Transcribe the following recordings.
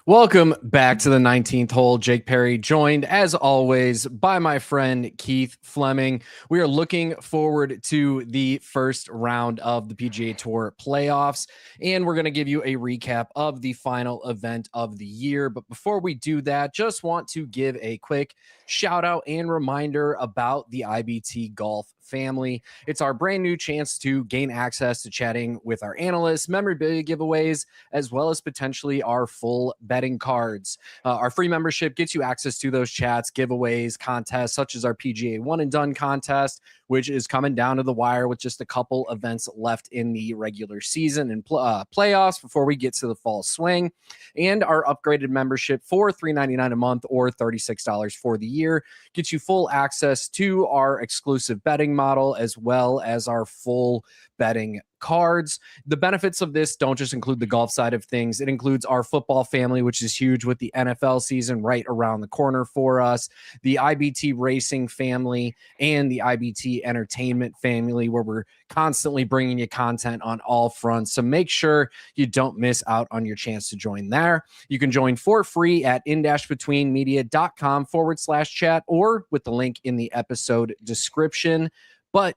Welcome back to the 19th hole. Jake Parry, joined as always by my friend Keith Flemming. We are looking forward to the first round of the PGA Tour playoffs, and we're going to give you a recap of the final event of the year. But before we do that, just want to give a quick shout out and reminder about the IBT Golf family. It's our brand new chance to gain access to chatting with our analysts, memorabilia giveaways, as well as potentially our full betting cards. Our free membership gets you access to those chats, giveaways, contests, such as our PGA One and Done contest, which is coming down to the wire with just a couple events left in the regular season and playoffs before we get to the fall swing. And our upgraded membership for $3.99 a month or $36 for the year gets you full access to our exclusive betting model as well as our full betting cards. The benefits of this don't just include the golf side of things. It includes our football family, which is huge with the NFL season right around the corner for us, the IBT racing family, and the IBT entertainment family, where we're constantly bringing you content on all fronts. So make sure you don't miss out on your chance to join there. You can join for free at in-betweenmedia.com/chat or with the link in the episode description. But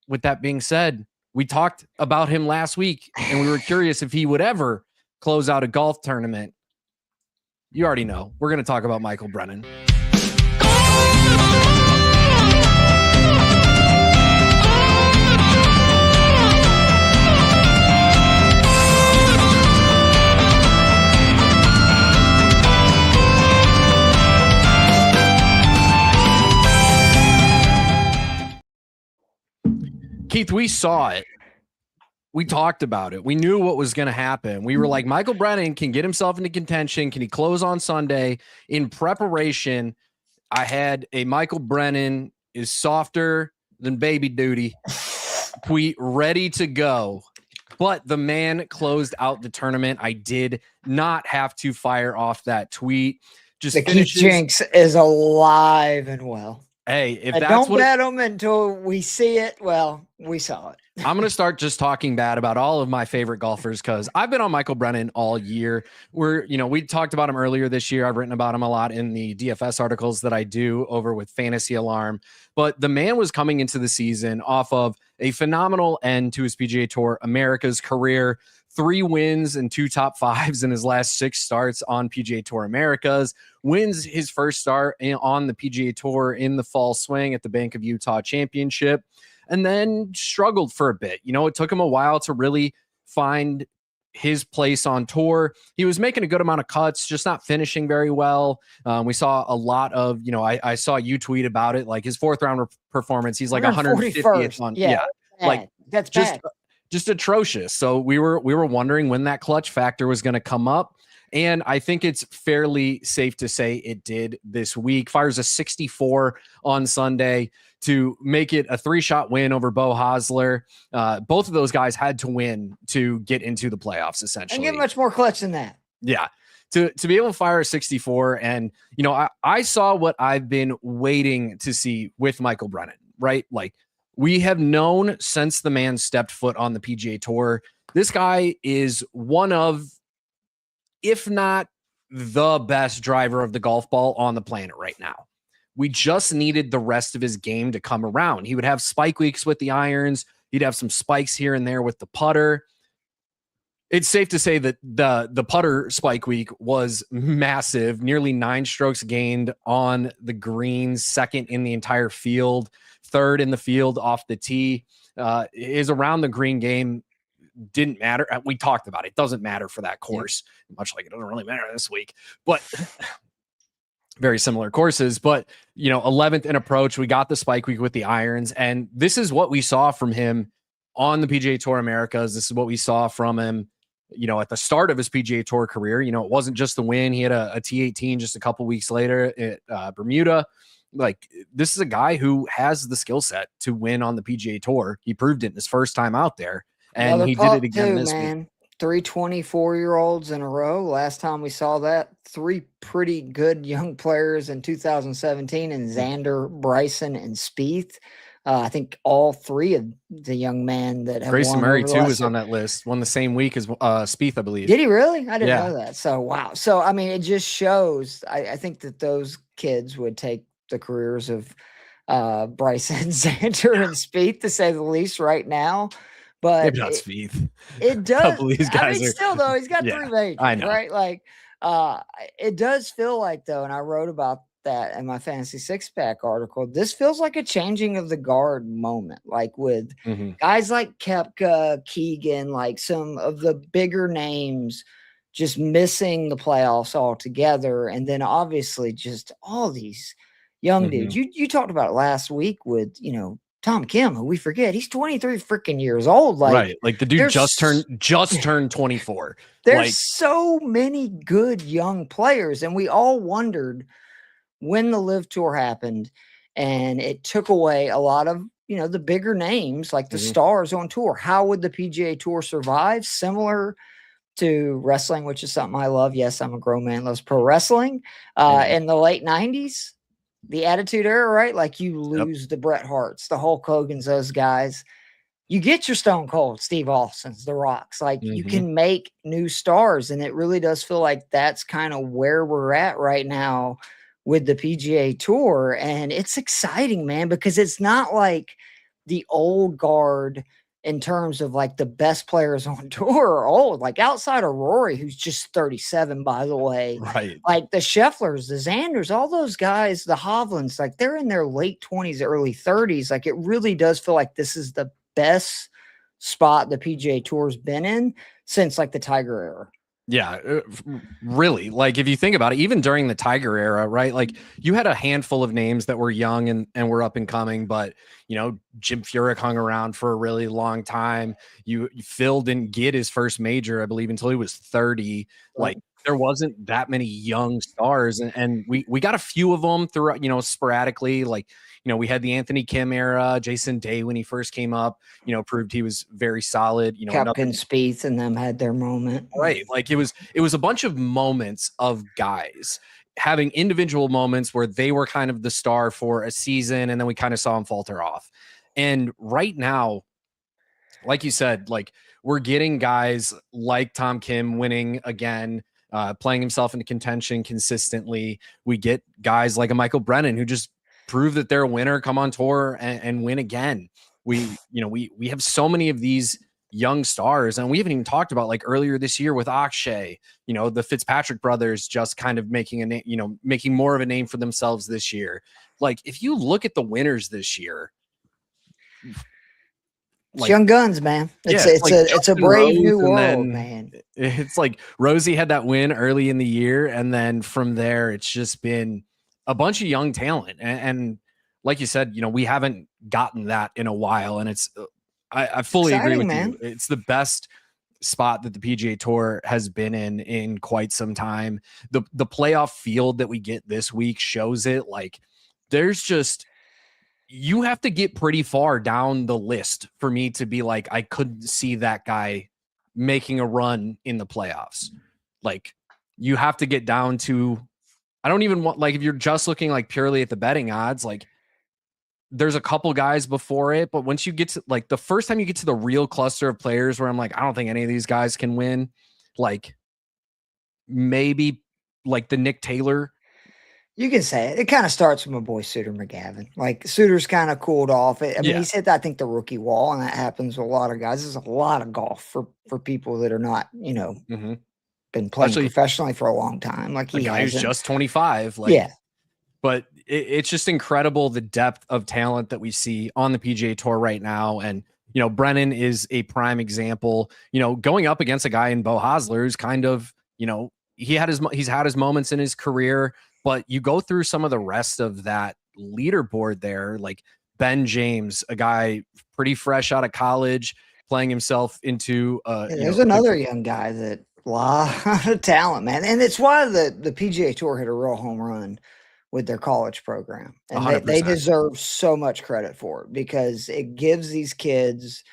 with that being said, we talked about him last week, and we were curious if he would ever close out a golf tournament. You already know. We're going to talk about Michael Brennan. Keith, we saw it. We talked about it. We knew what was going to happen. We were like, Michael Brennan can get himself into contention. Can he close on Sunday? In preparation, I had a Michael Brennan is softer than baby duty tweet ready to go. But the man closed out the tournament. I did not have to fire off that tweet. Just the Keith Jinx is alive and well. Hey, if I that's don't what bet them until we see it. Well, we saw it. I'm going to start just talking bad about all of my favorite golfers because I've been on Michael Brennan all year. We talked about him earlier this year. I've written about him a lot in the DFS articles that I do over with Fantasy Alarm. But the man was coming into the season off of a phenomenal end to his PGA Tour America's career. 3 wins and 2 top 5s in his last 6 starts on PGA Tour Americas. Wins his first start on the PGA Tour in the fall swing at the Bank of Utah Championship, and then struggled for a bit. It took him a while to really find his place on tour. He was making a good amount of cuts, just not finishing very well. We saw a lot of, I saw you tweet about it, like his 4th round performance. He's like 150th on. Yeah. Like that's just bad. Just atrocious. So we were wondering when that clutch factor was going to come up. And I think it's fairly safe to say it did this week. Fires a 64 on Sunday to make it a 3-shot win over Bo Hosler. Both of those guys had to win to get into the playoffs, essentially. And get much more clutch than that. Yeah. To be able to fire a 64. And, I saw what I've been waiting to see with Michael Brennan, right? Like, we have known since the man stepped foot on the PGA Tour, this guy is one of, if not the best driver of the golf ball on the planet right now. We just needed the rest of his game to come around. He would have spike weeks with the irons. He'd have some spikes here and there with the putter. It's safe to say that the putter spike week was massive, nearly 9 strokes gained on the greens, 2nd in the entire field, 3rd in the field off the tee. His around the green game didn't matter. We talked about it. It doesn't matter for that course, much like it doesn't really matter this week. But very similar courses. But, 11th in approach, we got the spike week with the irons. And this is what we saw from him on the PGA Tour Americas. This is what we saw from him, at the start of his PGA Tour career. It wasn't just the win. He had a T18 just a couple weeks later at Bermuda. Like, this is a guy who has the skill set to win on the PGA Tour. He proved it in his first time out there. And he did it again this week. 3 24-year-olds in a row. Last time we saw that, 3 pretty good young players in 2017 and Xander, Bryson, and Spieth. I think all 3 of the young men that have Grayson won Murray over the too last was on that list. Won the same week as Spieth, I believe. Did he really? I didn't Yeah. know that. So wow. So I mean, it just shows. I think that those kids would take the careers of Bryson, Xander, and Spieth, to say the least, right now. But Maybe not Spieth. it A does. couple of these I guys mean, are still though, he's got Yeah, 3 majors, I know. right? Like, it does feel like though, and I wrote about that in my Fantasy Six Pack article. This feels like a changing of the guard moment, like with guys like Koepka, Keegan, like some of the bigger names just missing the playoffs altogether, and then obviously just all these young dudes. You talked about it last week with Tom Kim, who we forget, he's 23 freaking years old. Like, right. Like the dude just turned 24. There's so many good young players, and we all wondered when the Live Tour happened, and it took away a lot of the bigger names, like the stars on tour. How would the PGA Tour survive? Similar to wrestling, which is something I love. Yes, I'm a grown man, loves pro wrestling. In the late 90s, the Attitude Era, right? Like you lose the Bret Harts, the Hulk Hogan's, those guys. You get your Stone Cold, Steve Austin's, The Rocks. Like you can make new stars, and it really does feel like that's kind of where we're at right now with the PGA Tour. And it's exciting, man, because it's not like the old guard in terms of like the best players on tour are old, like outside of Rory, who's just 37, by the way. Right. Like the Schefflers, the Xanders, all those guys, the Hovlands, like they're in their late 20s, early 30s. Like it really does feel like this is the best spot the PGA Tour's been in since like the Tiger era. Yeah, really. Like if you think about it, even during the Tiger era, right? Like you had a handful of names that were young and were up and coming, but Jim Furyk hung around for a really long time. Phil didn't get his first major, I believe, until he was 30. Like there wasn't that many young stars, and we got a few of them throughout, sporadically. Like we had the Anthony Kim era, Jason Day when he first came up, proved he was very solid. Koepka and Spieth and them had their moment. Right. Like it was a bunch of moments of guys having individual moments where they were kind of the star for a season, and then we kind of saw them falter off. And right now, like you said, like we're getting guys like Tom Kim winning again, playing himself into contention consistently. We get guys like a Michael Brennan who just prove that they're a winner, come on tour and win again. We have so many of these young stars, and we haven't even talked about like earlier this year with Akshay, the Fitzpatrick brothers just kind of making a name, making more of a name for themselves this year. Like if you look at the winners this year, it's young guns, man. It's a brave new world, man. It's like Rosie had that win early in the year, and then from there it's just been a bunch of young talent, and like you said, we haven't gotten that in a while, and it's I fully agree with you. It's the best spot that the PGA Tour has been in quite some time. The playoff field that we get this week shows it. Like there's just, you have to get pretty far down the list for me to be like, I couldn't see that guy making a run in the playoffs. Like you have to get down to, I don't even want, like if you're just looking like purely at the betting odds, like there's a couple guys before it, but once you get to like the first time you get to the real cluster of players where I'm like, I don't think any of these guys can win. Like maybe like the Nick Taylor. You can say it. It kind of starts with my boy Suter McGavin. Like Suter's kind of cooled off. I mean, he's hit, I think, the rookie wall, and that happens with a lot of guys. There's a lot of golf for people that are not, been playing professionally for a long time. Like he guy who's just 25. Like, yeah. But it's just incredible the depth of talent that we see on the PGA Tour right now. And, Brennan is a prime example, going up against a guy in Bo Hosler who's kind of, he's had his moments in his career, but you go through some of the rest of that leaderboard there, like Ben James, a guy pretty fresh out of college, playing himself into there's another young guy that a lot of talent, man. And it's why the PGA Tour hit a real home run with their college program. And they deserve so much credit for it, because it gives these kids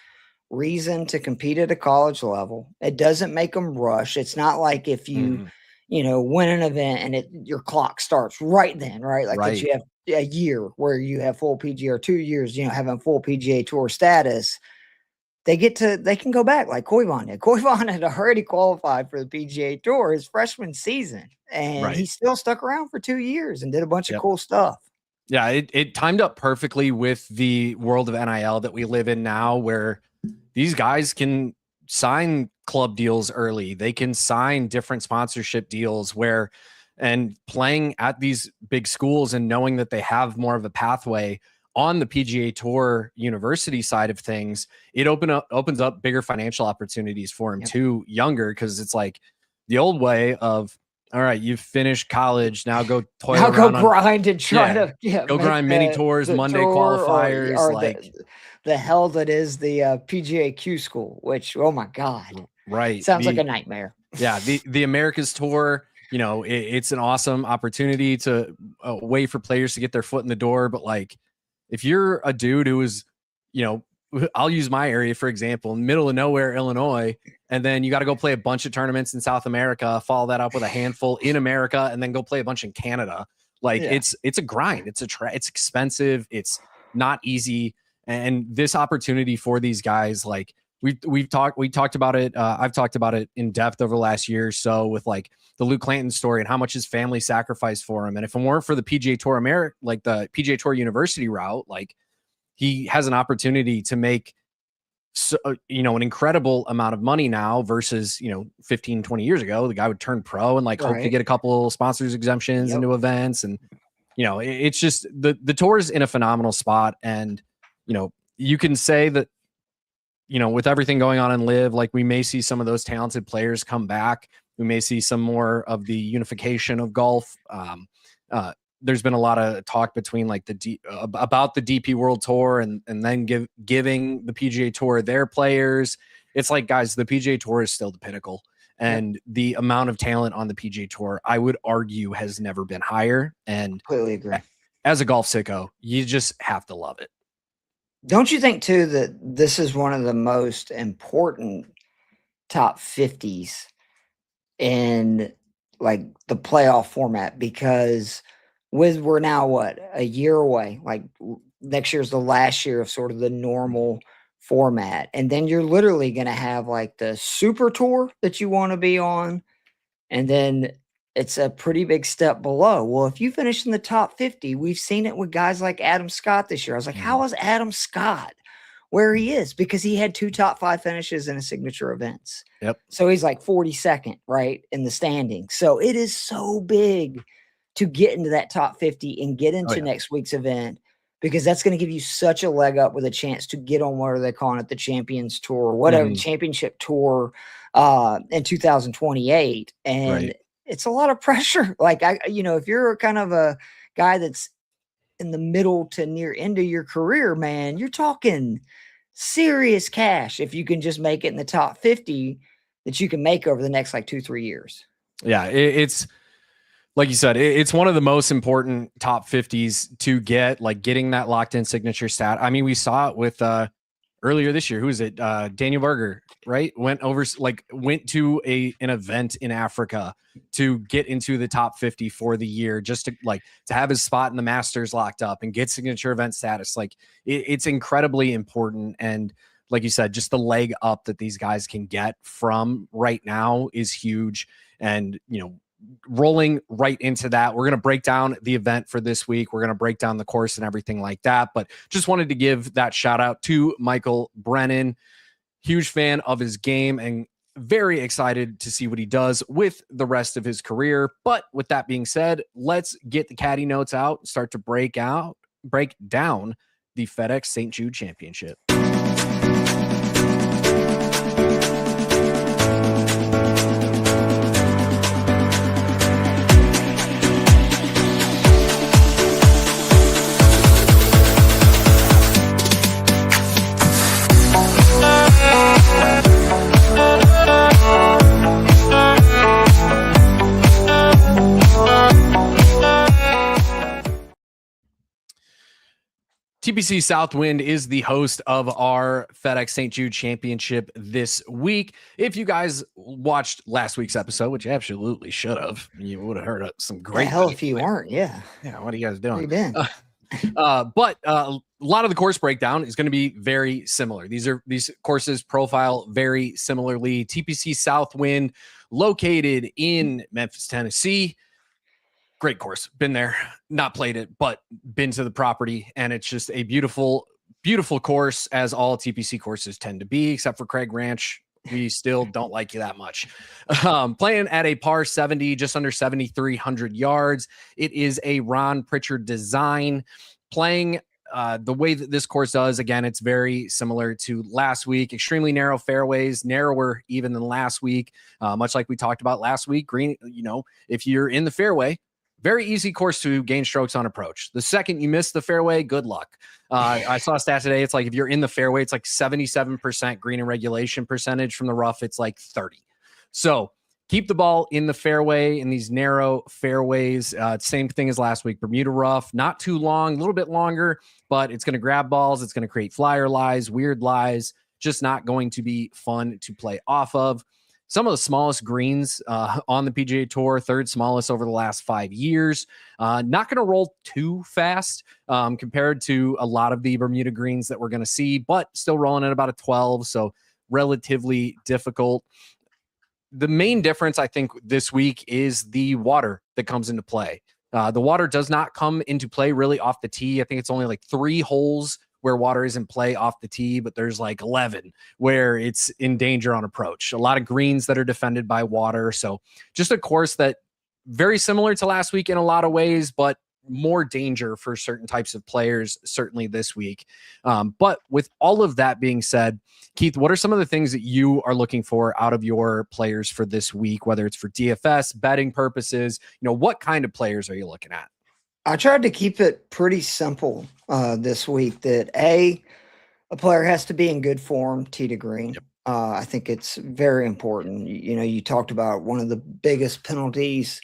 reason to compete at a college level. It doesn't make them rush. It's not like if you, win an event and your clock starts right then, right? Like that you have a year where you have full PGA, or 2 years, having full PGA Tour status. They can go back like Koivun did. Koivun had already qualified for the PGA Tour his freshman season, and he still stuck around for 2 years and did a bunch of cool stuff. Yeah, it timed up perfectly with the world of NIL that we live in now, where these guys can sign club deals early. They can sign different sponsorship deals and playing at these big schools and knowing that they have more of a pathway on the PGA Tour university side of things, it opens up bigger financial opportunities for him too, younger, because it's like the old way of, all right, you've finished college, now go toil now around go grind and try to go grind mini tours, Monday qualifiers, or like the hell that is the PGA Q school, which, oh my God, sounds like a nightmare. Yeah, the America's Tour, it's an awesome opportunity to a way for players to get their foot in the door, but like if you're a dude who is, I'll use my area for example, middle of nowhere, Illinois, and then you got to go play a bunch of tournaments in South America, follow that up with a handful in America, and then go play a bunch in Canada. Like it's a grind. It's expensive. It's not easy. And this opportunity for these guys, like we talked about it. I've talked about it in depth over the last year or so with like the Luke Clanton story and how much his family sacrificed for him. And if it weren't for the PGA Tour like the PGA Tour University route, like he has an opportunity to make an incredible amount of money now versus 15, 20 years ago. The guy would turn pro and like hope to get a couple sponsors exemptions into events, and it's just the tour is in a phenomenal spot. And you can say that with everything going on in live, like we may see some of those talented players come back. We may see some more of the unification of golf. There's been a lot of talk between like about the DP World Tour and then giving the PGA Tour their players. It's like, guys, the PGA Tour is still the pinnacle, and the amount of talent on the PGA Tour, I would argue, has never been higher. And completely agree. As a golf sicko, you just have to love it. Don't you think too that this is one of the most important top 50s in like the playoff format? Because we're now a year away, like next year's the last year of sort of the normal format. And then you're literally going to have like the super tour that you want to be on. And then it's a pretty big step below. Well, if you finish in the top 50, we've seen it with guys like Adam Scott this year. I was like, how is Adam Scott where he is? Because he had 2 top 5 finishes in his signature events. Yep. So he's like 42nd, right, in the standing. So it is so big to get into that top 50 and get into next week's event, because that's going to give you such a leg up with a chance to get on, what are they calling it, the Champions Tour, or whatever, Championship Tour in 2028. And it's a lot of pressure. Like, if you're kind of a guy that's in the middle to near end of your career, man, you're talking serious cash if you can just make it in the top 50 that you can make over the next like 2-3 years. Yeah, it's like you said, it's one of the most important top 50s to get, like getting that locked in signature stat. I mean, we saw it with earlier this year. Who is it? Daniel Berger, right? Went to an event in Africa to get into the top 50 for the year, just to have his spot in the Masters locked up and get signature event status. Like it's incredibly important. And like you said, just the leg up that these guys can get from right now is huge. And, rolling right into that, we're going to break down the event for this week. We're going to break down the course and everything like that, but just wanted to give that shout out to Michael Brennan. Huge fan of his game and very excited to see what he does with the rest of his career. But with that being said, let's get the caddy notes out and start to break down the FedEx St. Jude Championship. TPC Southwind is the host of our FedEx St. Jude Championship this week. If you guys watched last week's episode, which you absolutely should have, you would have heard some great. The hell if you weren't, yeah. What are you guys doing? Where you been? But a lot of the course breakdown is going to be very similar. These courses profile very similarly. TPC Southwind, located in Memphis, Tennessee. Great course. Been there, not played it, but been to the property. And it's just a beautiful, beautiful course, as all TPC courses tend to be, except for Craig Ranch. We still don't like you that much. Playing at a par 70, just under 7,300 yards. It is a Ron Pritchard design. Playing the way that this course does, again, it's very similar to last week. Extremely narrow fairways, narrower even than last week. Much like we talked about last week, green, if you're in the fairway, very easy course to gain strokes on approach. The second you miss the fairway, good luck. I saw a stat today. It's like if you're in the fairway, it's like 77% green and regulation percentage. From the rough, it's like 30. So keep the ball in the fairway in these narrow fairways. Same thing as last week. Bermuda rough, not too long, a little bit longer, but it's going to grab balls. It's going to create flyer lies, weird lies, just not going to be fun to play off of. Some of the smallest greens on the PGA Tour, third smallest over the last 5 years. Not going to roll too fast compared to a lot of the Bermuda greens that we're going to see, but still rolling at about a 12, so relatively difficult. The main difference, I think, this week is the water that comes into play. The water does not come into play really off the tee. I think it's only like 3 holes where water is in play off the tee, but there's like 11 where it's in danger on approach. A lot of greens that are defended by water. So just a course that very similar to last week in a lot of ways, but more danger for certain types of players, certainly this week. But with all of that being said, Keith, what are some of the things that you are looking for out of your players for this week, whether it's for DFS, betting purposes? What kind of players are you looking at? I tried to keep it pretty simple this week, that a player has to be in good form, tee to green. Yep. I think it's very important. You talked about one of the biggest penalties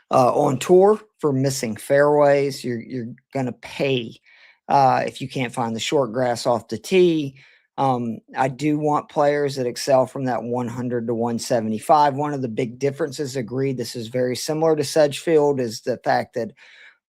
on tour for missing fairways. You're going to pay if you can't find the short grass off the tee. I do want players that excel from that 100 to 175. One of the big differences, agreed, this is very similar to Sedgefield, is the fact that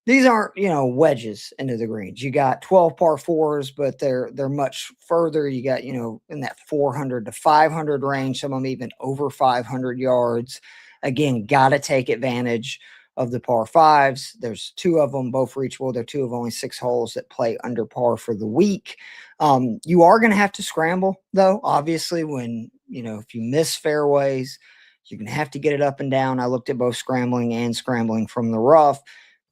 these aren't, wedges into the greens. You got 12 par 4s, but they're much further. You got, in that 400 to 500 range, some of them even over 500 yards. Again, got to take advantage of the par 5s. There's 2 of them, both reachable. They're 2 of only 6 holes that play under par for the week. You are going to have to scramble, though, obviously, when, if you miss fairways, you're going to have to get it up and down. I looked at both scrambling and scrambling from the rough.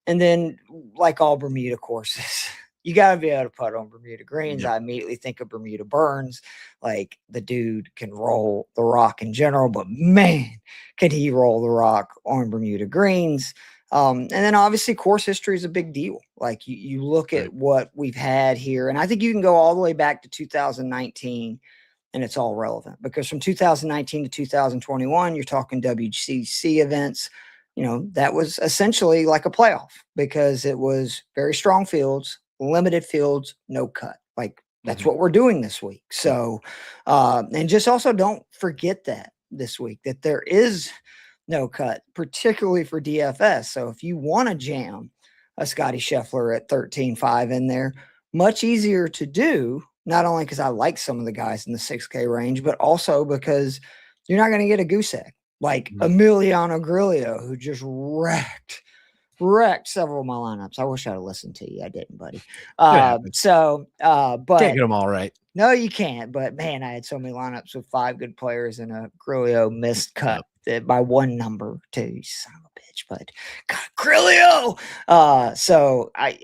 And then, like all Bermuda courses, you got to be able to putt on Bermuda greens. Yep. I immediately think of Bermuda Burns. Like, the dude can roll the rock in general, but man, can he roll the rock on Bermuda greens. And then obviously course history is a big deal. Like, you look at what we've had here, and I think you can go all the way back to 2019 and it's all relevant, because from 2019 to 2021, you're talking WCC events. That was essentially like a playoff, because it was very strong fields, limited fields, no cut. Like, that's what we're doing this week. So, and just also don't forget that this week, that there is no cut, particularly for DFS. So if you want to jam a Scottie Scheffler at 13.5 in there, much easier to do, not only because I like some of the guys in the 6K range, but also because you're not going to get a goose egg. Like Emiliano Grillo, who just wrecked several of my lineups. I wish I'd have listened to you. I didn't, buddy. But can't get them all right. No, you can't. But man, I had so many lineups with 5 good players and a Grillo missed cut by 1 number too. Son of a bitch. But God, Grillo. So I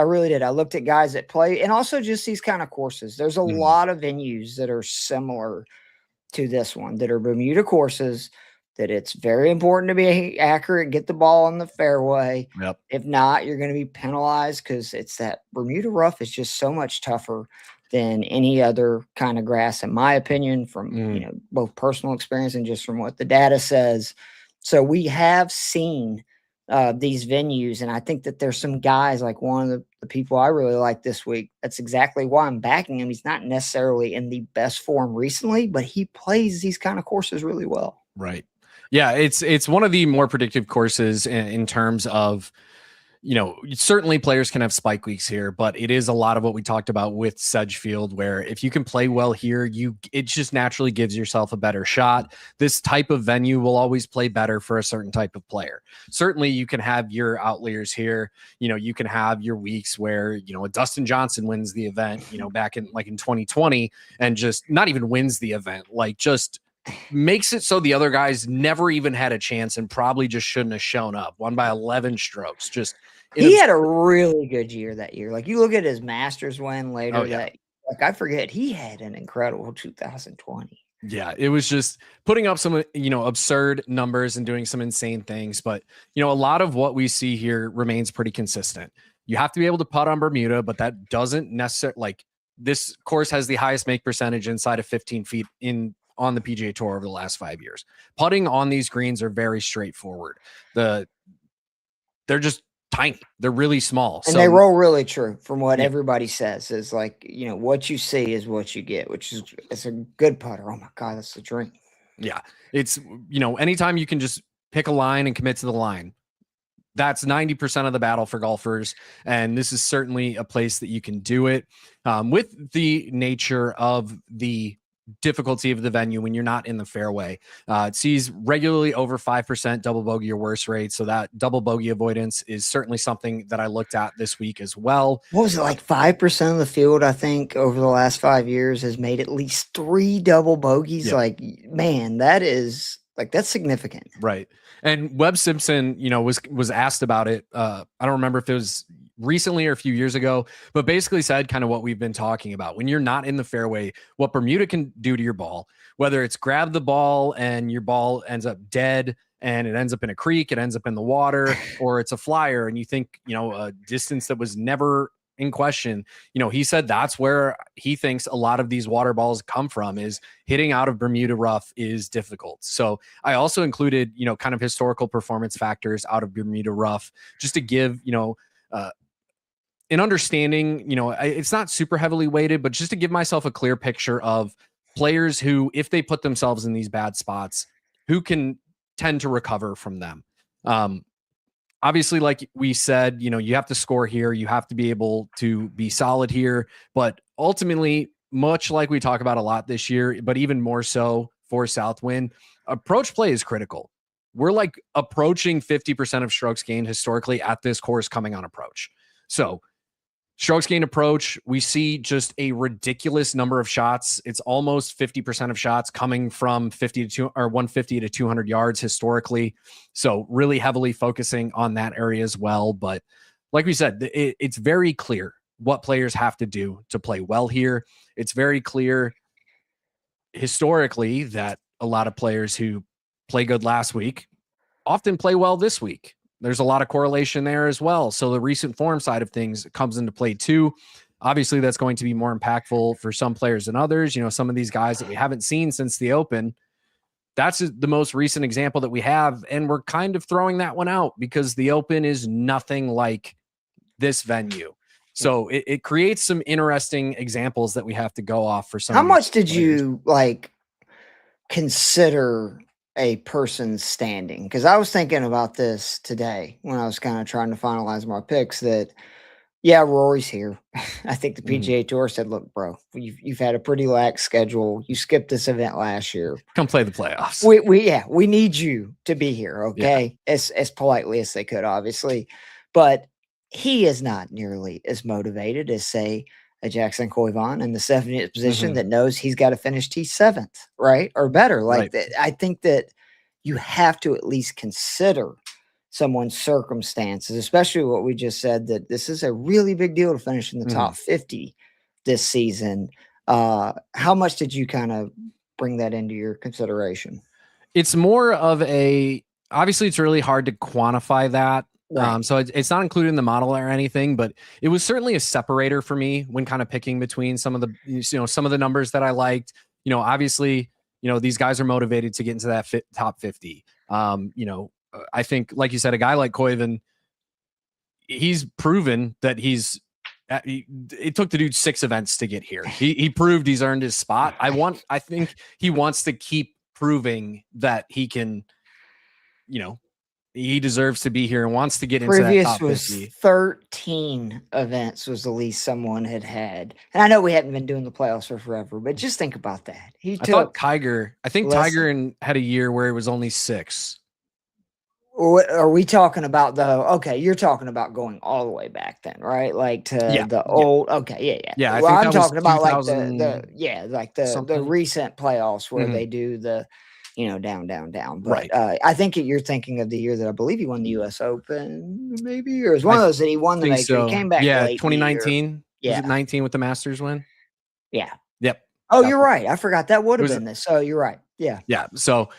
really did. I looked at guys that play, and also just these kind of courses. There's a lot of venues that are similar to this one, that are Bermuda courses, that it's very important to be accurate, get the ball in the fairway. Yep. If not, you're going to be penalized, because it's that Bermuda rough is just so much tougher than any other kind of grass, in my opinion, from both personal experience and just from what the data says. So we have seen these venues, and I think that there's some guys, like one of the people I really like this week. That's exactly why I'm backing him. He's not necessarily in the best form recently, but he plays these kind of courses really well. Right. Yeah, it's one of the more predictive courses in terms of, certainly players can have spike weeks here, but it is a lot of what we talked about with Sedgefield, where if you can play well here, it just naturally gives yourself a better shot. This type of venue will always play better for a certain type of player. Certainly you can have your outliers here. You can have your weeks where, a Dustin Johnson wins the event, back in 2020 and just not even wins the event, just makes it so the other guys never even had a chance and probably just shouldn't have shown up. Won by 11 strokes. He had a really good year that year. You look at his Masters win later I forget, he had an incredible 2020. Yeah, it was just putting up some, absurd numbers and doing some insane things. But, a lot of what we see here remains pretty consistent. You have to be able to putt on Bermuda, but that doesn't necessarily, this course has the highest make percentage inside of 15 feet on the PGA Tour over the last 5 years. Putting on these greens are very straightforward. They're just tiny. They're really small. And they roll really true from what everybody says is what you see is what you get, it's a good putter. Oh my God, that's the dream. Yeah. It's, anytime you can just pick a line and commit to the line, that's 90% of the battle for golfers. And this is certainly a place that you can do it with the nature of the difficulty of the venue when you're not in the fairway. It sees regularly over 5% double bogey or worse rate. So that double bogey avoidance is certainly something that I looked at this week as well. What was it, 5% of the field, I think, over the last 5 years has made at least 3 double bogeys? Yep. Man, that is that's significant. Right. And Webb Simpson, was asked about it. I don't remember if it was recently or a few years ago, but basically said kind of what we've been talking about. When you're not in the fairway, what Bermuda can do to your ball, whether it's grab the ball and your ball ends up dead and it ends up in a creek, it ends up in the water, or it's a flyer and you think, a distance that was never in question. He said that's where he thinks a lot of these water balls come from, is hitting out of Bermuda rough is difficult. So I also included, kind of historical performance factors out of Bermuda rough just to give, an understanding, it's not super heavily weighted, but just to give myself a clear picture of players who, if they put themselves in these bad spots, who can tend to recover from them. Obviously, like we said, you have to score here. You have to be able to be solid here. But ultimately, much like we talk about a lot this year, but even more so for Southwind, approach play is critical. We're approaching 50% of strokes gained historically at this course coming on approach. So strokes gained approach, we see just a ridiculous number of shots. It's almost 50% of shots coming from 150 to 200 yards historically. So really heavily focusing on that area as well. But like we said, it's very clear what players have to do to play well here. It's very clear historically that a lot of players who play good last week often play well this week. There's a lot of correlation there as well. So the recent form side of things comes into play too. Obviously, that's going to be more impactful for some players than others. Some of these guys that we haven't seen since the Open, that's the most recent example that we have. And we're kind of throwing that one out because the Open is nothing like this venue. So it creates some interesting examples that we have to go off for some. How much did you consider a person's standing? Because I was thinking about this today when I was kind of trying to finalize my picks that, Rory's here. I think the PGA Tour said, look, bro, you've had a pretty lax schedule. You skipped this event last year. Come play the playoffs. We need you to be here, okay? Yeah. As politely as they could, obviously. But he is not nearly as motivated as, say, a Jackson Koivun in the 70th position that knows he's got to finish T7th, right? Or better. I think that you have to at least consider someone's circumstances, especially what we just said, that this is a really big deal to finish in the top 50 this season. How much did you kind of bring that into your consideration? It's more of obviously it's really hard to quantify that. Right. So it's not included in the model or anything, but it was certainly a separator for me when kind of picking between some of the, some of the numbers that I liked. Obviously, these guys are motivated to get into that top 50. I think, like you said, a guy like Koivun, he's proven that he's It took the dude 6 events to get here. He proved he's earned his spot. I think he wants to keep proving that he can, he deserves to be here and wants to get into that top 50. Was 13 events was the least someone had. And I know we haven't been doing the playoffs for forever, but just think about that. I think Tiger had a year where it was only 6. Are we talking about okay, you're talking about going all the way back then, right? Like to the old, okay, yeah. Yeah, well, I'm talking about like the recent playoffs where they do the, down. But I think you're thinking of the year that I believe he won the U.S. Open, maybe, or it was one of those that he won the major. So. He came back late 2019. Was it 19 with the Masters win? Yeah. Yep. Oh, you're right. I forgot that would have been this. So you're right. Yeah. Yeah. So,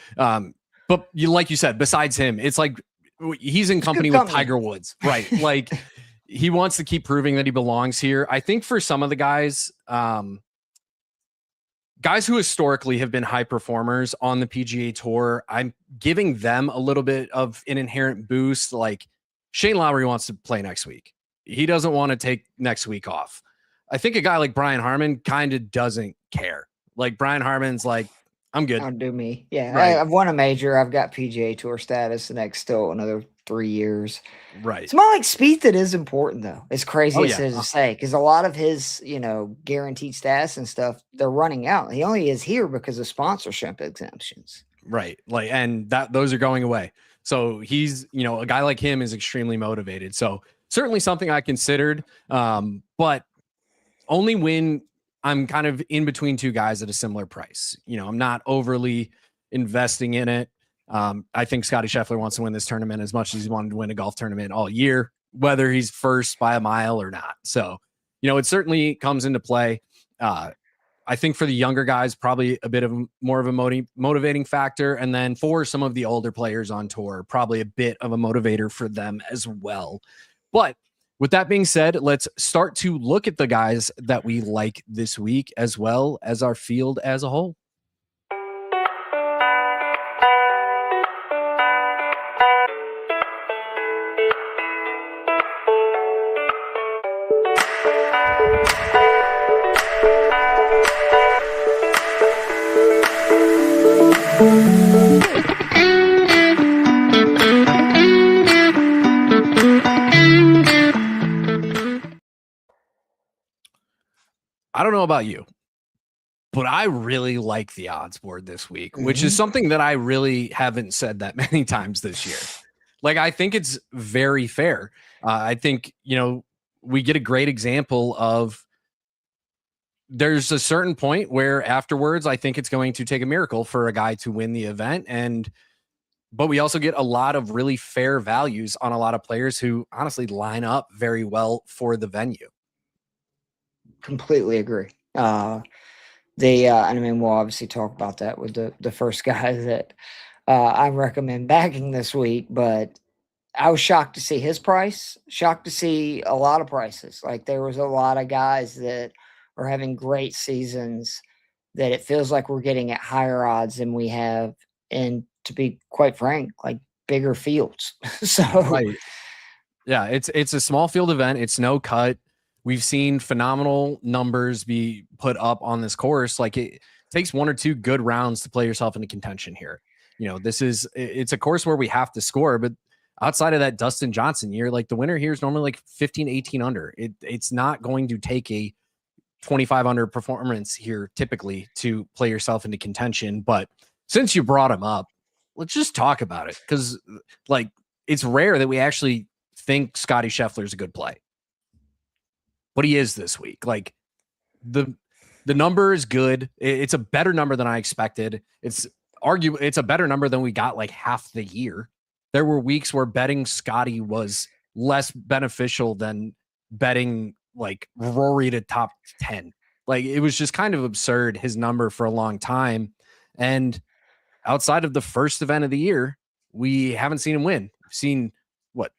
but like you said, besides him, it's like he's in company with Tiger Woods, right? Like he wants to keep proving that he belongs here. I think for some of the guys who historically have been high performers on the PGA Tour, I'm giving them a little bit of an inherent boost. Like Shane Lowry wants to play next week. He doesn't want to take next week off. I think a guy like Brian Harman kind of doesn't care. Like Brian Harman's like, I'm good. Don't do me. Yeah. Right. I've won a major. I've got PGA Tour status the next still another 3 years. Right. It's more like Spieth that is important though. It's crazy as it is to say, because a lot of his, guaranteed status and stuff, they're running out. He only is here because of sponsorship exemptions. Right. Like, and those are going away. So he's, a guy like him is extremely motivated. So certainly something I considered, but only when I'm kind of in between two guys at a similar price. I'm not overly investing in it. I think Scottie Scheffler wants to win this tournament as much as he wanted to win a golf tournament all year, whether he's first by a mile or not. So, it certainly comes into play. I think for the younger guys, probably a bit of more of a motivating factor. And then for some of the older players on tour, probably a bit of a motivator for them as well. But with that being said, let's start to look at the guys that we like this week, as well as our field as a whole. I don't know about you, but I really like the odds board this week, which is something that I really haven't said that many times this year. Like, I think it's very fair. I think, we get a great example of there's a certain point where afterwards, I think it's going to take a miracle for a guy to win the event. But we also get a lot of really fair values on a lot of players who honestly line up very well for the venue. Completely agree. And I mean, we'll obviously talk about that with the first guy that I recommend backing this week, but I was shocked to see his price, shocked to see a lot of prices. Like there was a lot of guys that are having great seasons that it feels like we're getting at higher odds than we have. And to be quite frank, like bigger fields. So right. Yeah, it's a small field event. It's no cut. We've seen phenomenal numbers be put up on this course. Like it takes 1 or 2 good rounds to play yourself into contention here. It's a course where we have to score, but outside of that Dustin Johnson year, like the winner here is normally like 15, 18 under. It's not going to take a 25 under performance here typically to play yourself into contention. But since you brought him up, let's just talk about it. Cause like it's rare that we actually think Scottie Scheffler is a good play. But he is this week. Like the number is good. It's a better number than I expected. It's a better number than we got like half the year. There were weeks where betting Scottie was less beneficial than betting like Rory to top 10. Like it was just kind of absurd, his number for a long time. And outside of the first event of the year, we haven't seen him win. We've seen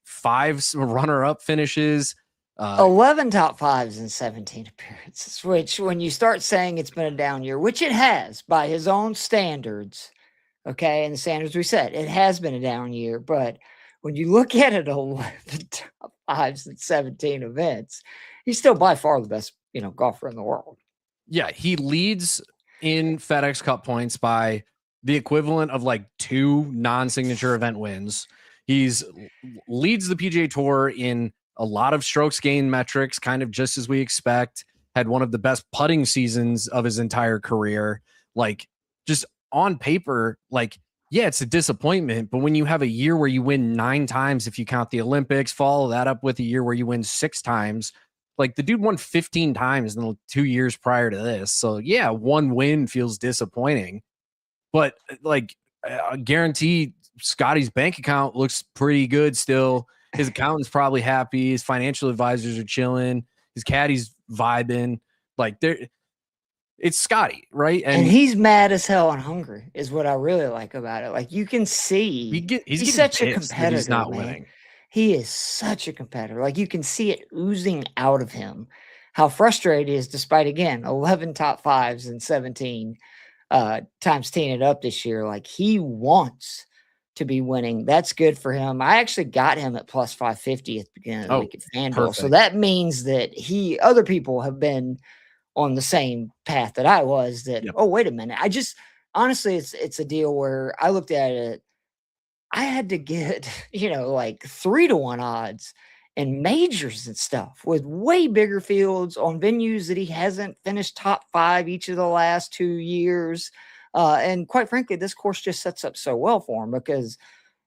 5 runner-up finishes, 11 top 5s and 17 appearances, which when you start saying it's been a down year, which it has by his own standards, okay, and the standards we set, it has been a down year. But when you look at it, 11 top 5s and 17 events, he's still by far the best, golfer in the world. Yeah, he leads in FedEx Cup points by the equivalent of like 2 non-signature event wins. He's leads the PGA Tour in a lot of strokes gained metrics, kind of just as we expect. Had one of the best putting seasons of his entire career. Like, just on paper, like, yeah, it's a disappointment, but when you have a year where you win 9 times, if you count the Olympics, follow that up with a year where you win 6 times, like the dude won 15 times in the 2 years prior to this. So yeah, 1 win feels disappointing, but like I guarantee Scottie's bank account looks pretty good still. His accountant's probably happy. His financial advisors are chilling. His caddy's vibing. Like it's Scottie, right? And he's mad as hell and hungry is what I really like about it. Like you can see he's such a competitor. He's not winning. He is such a competitor. Like you can see it oozing out of him. How frustrated he is, despite again 11 top 5s and 17 times teeing it up this year. Like he wants to be winning. That's good for him. I actually got him at plus 550 at the beginning of the week at FanDuel. Perfect. So that means that other people have been on the same path that I was. That oh wait a minute, I just honestly it's a deal where I looked at it. I had to get, like 3-1 odds and majors and stuff with way bigger fields on venues that he hasn't finished top 5 each of the last 2 years. And quite frankly, this course just sets up so well for him because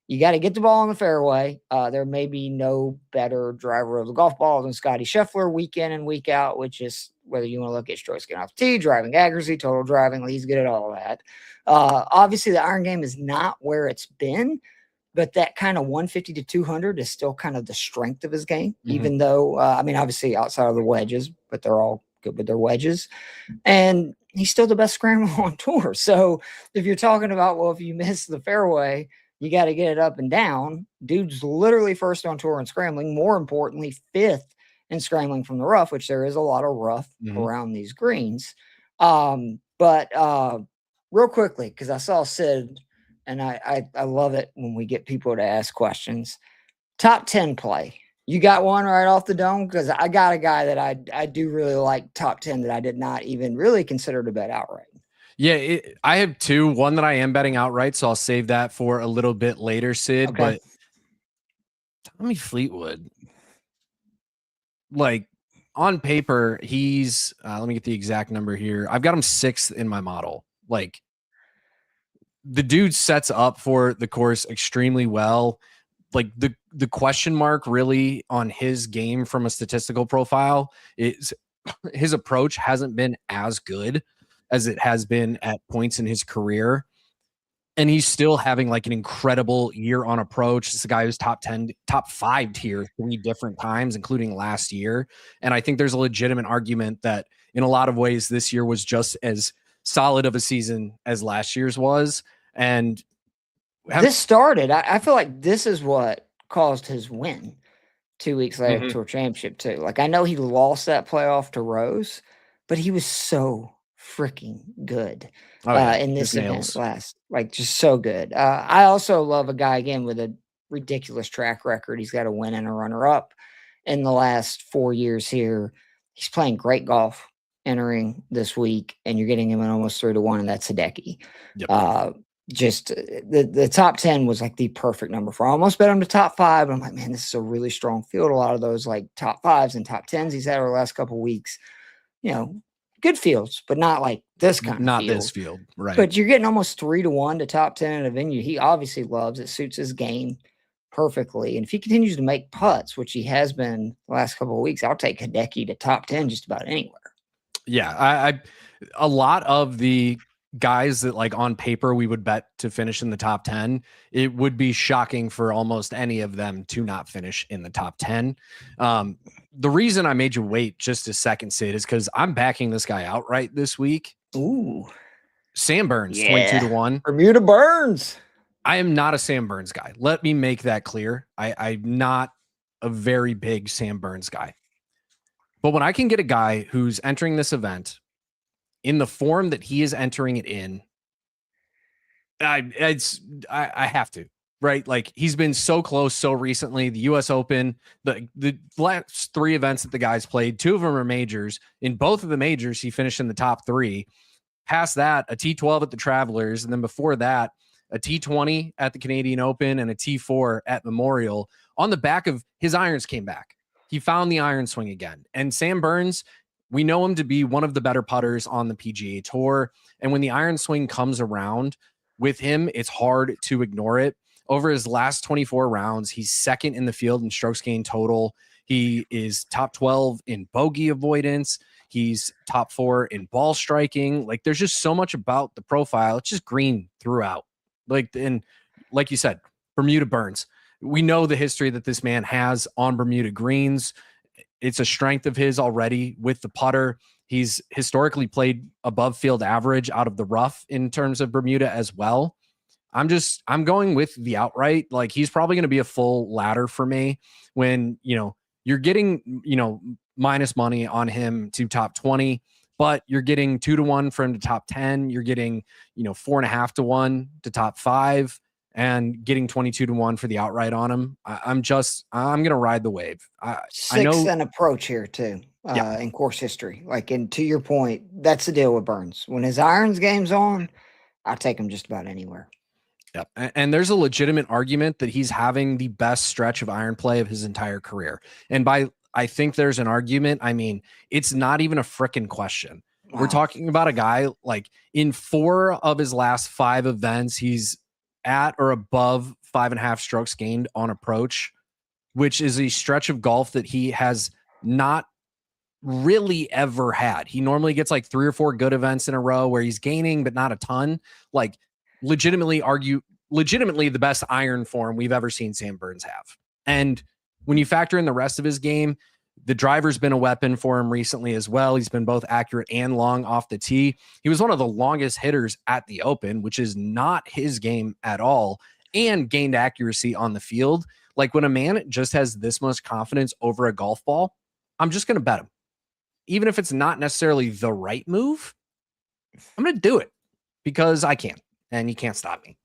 you got to get the ball in the fairway. There may be no better driver of the golf ball than Scottie Scheffler week in and week out, which is whether you want to look at strokes getting off the tee, driving accuracy, total driving. He's good at all that. Obviously, the iron game is not where it's been, but that kind of 150 to 200 is still kind of the strength of his game, even though, obviously outside of the wedges, but they're all good with their wedges. And he's still the best scrambler on tour. So if you're talking about, well, if you miss the fairway, you got to get it up and down. Dude's literally first on tour in scrambling. More importantly, 5th in scrambling from the rough, which there is a lot of rough around these greens. But real quickly, because I saw Sid, and I love it when we get people to ask questions. Top 10 play. You got one right off the dome? Because I got a guy that I do really like top 10 that I did not even really consider to bet outright. Yeah, I have 2. One that I am betting outright, so I'll save that for a little bit later, Sid. Okay. But Tommy Fleetwood, like on paper, he's let me get the exact number here. I've got him 6th in my model. Like the dude sets up for the course extremely well. Like the question mark really on his game from a statistical profile is his approach hasn't been as good as it has been at points in his career. And he's still having like an incredible year on approach. This is a guy who's top 5 tier 3 different times, including last year. And I think there's a legitimate argument that in a lot of ways, this year was just as solid of a season as last year's was. And this started, I feel like this is what caused his win 2 weeks later Tour Championship too. Like I know he lost that playoff to Rose, but he was so freaking good in this event last, like just so good. I also love a guy again with a ridiculous track record. He's got a win and a runner-up in the last 4 years here. He's playing great golf entering this week, and you're getting him at almost 3-1, and that's Hideki. Yep. Just the top 10 was like the perfect number for. I almost bet him to top 5, but I'm like, man, this is a really strong field. A lot of those like top 5s and top 10s he's had over the last couple of weeks, good fields, but not like this kind of field. This field, right? But you're getting almost 3-1 to top 10 in a venue. He obviously loves it, suits his game perfectly. And if he continues to make putts, which he has been the last couple of weeks, I'll take Hideki to top 10 just about anywhere. Yeah, I a lot of the guys that like on paper we would bet to finish in the top 10, it would be shocking for almost any of them to not finish in the top 10. The reason I made you wait just a second, Sid, is because I'm backing this guy outright this week. Ooh, Sam Burns, 22-1. Bermuda Burns. I am not a Sam Burns guy. Let me make that clear. I'm not a very big Sam Burns guy. But when I can get a guy who's entering this event in the form that he is entering it in, I have to. right? Like he's been so close so recently. The US Open, the last 3 events that the guys played, 2 of them are majors. In both of the majors, he finished in the top 3. Past that, a T12 at the Travelers, and then before that, a T20 at the Canadian Open and a T4 at Memorial. On the back of his irons came back. He found the iron swing again. And Sam Burns, we know him to be one of the better putters on the PGA Tour. And when the iron swing comes around with him, it's hard to ignore it. Over his last 24 rounds, he's second in the field in strokes gained total. He is top 12 in bogey avoidance. He's top 4 in ball striking. Like there's just so much about the profile. It's just green throughout. Like you said, Bermuda burns. We know the history that this man has on Bermuda greens. It's a strength of his already with the putter. He's historically played above field average out of the rough in terms of Bermuda as well. I'm going with the outright. Like he's probably going to be a full ladder for me when, you're getting, minus money on him to top 20, but you're getting 2-1 for him to top 10. You're getting, 4.5-1 to top 5 and getting 22-1 for the outright on him. I'm going to ride the wave. I know an approach here too, in course history. Like, and to your point, that's the deal with Burns. When his irons game's on, I take him just about anywhere. Yep. And there's a legitimate argument that he's having the best stretch of iron play of his entire career. And I think there's an argument. I mean, it's not even a frickin' question. Wow. We're talking about a guy like in 4 of his last 5 events, he's at or above 5.5 strokes gained on approach, which is a stretch of golf that he has not really ever had. He normally gets like 3 or 4 good events in a row where he's gaining, but not a ton. Like legitimately the best iron form we've ever seen Sam Burns have. And when you factor in the rest of his game, the driver's been a weapon for him recently as well. He's been both accurate and long off the tee. He was one of the longest hitters at the Open, which is not his game at all, and gained accuracy on the field. Like when a man just has this much confidence over a golf ball, I'm just going to bet him. Even if it's not necessarily the right move, I'm going to do it because I can, and you can't stop me.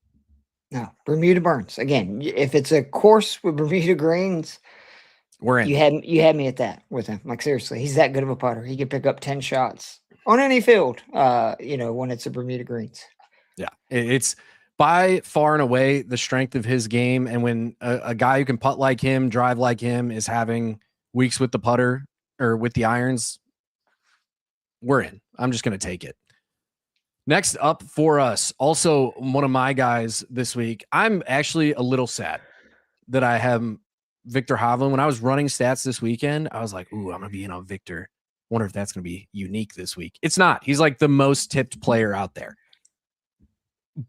No, Bermuda burns. Again, if it's a course with Bermuda greens, we're in. You had me at that with him. Like seriously, he's that good of a putter. He could pick up 10 shots on any field, when it's a Bermuda greens. Yeah, it's by far and away the strength of his game. And when a guy who can putt like him, drive like him is having weeks with the putter or with the irons, we're in. I'm just going to take it. Next up for us, also one of my guys this week. I'm actually a little sad that I have Viktor Hovland. When I was running stats this weekend, I was like, ooh, I'm going to be in on Viktor. Wonder if that's going to be unique this week. It's not. He's like the most tipped player out there.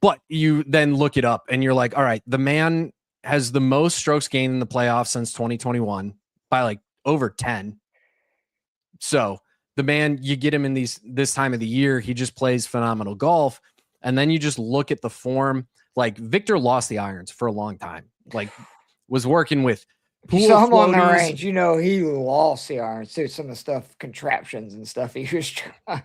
But you then look it up and you're like, all right, the man has the most strokes gained in the playoffs since 2021 by like over 10. So the man, you get him in this time of the year, he just plays phenomenal golf. And then you just look at the form. Like Viktor lost the irons for a long time. Like was working with some on the range. He lost the irons too. Some of the stuff, contraptions and stuff he was trying.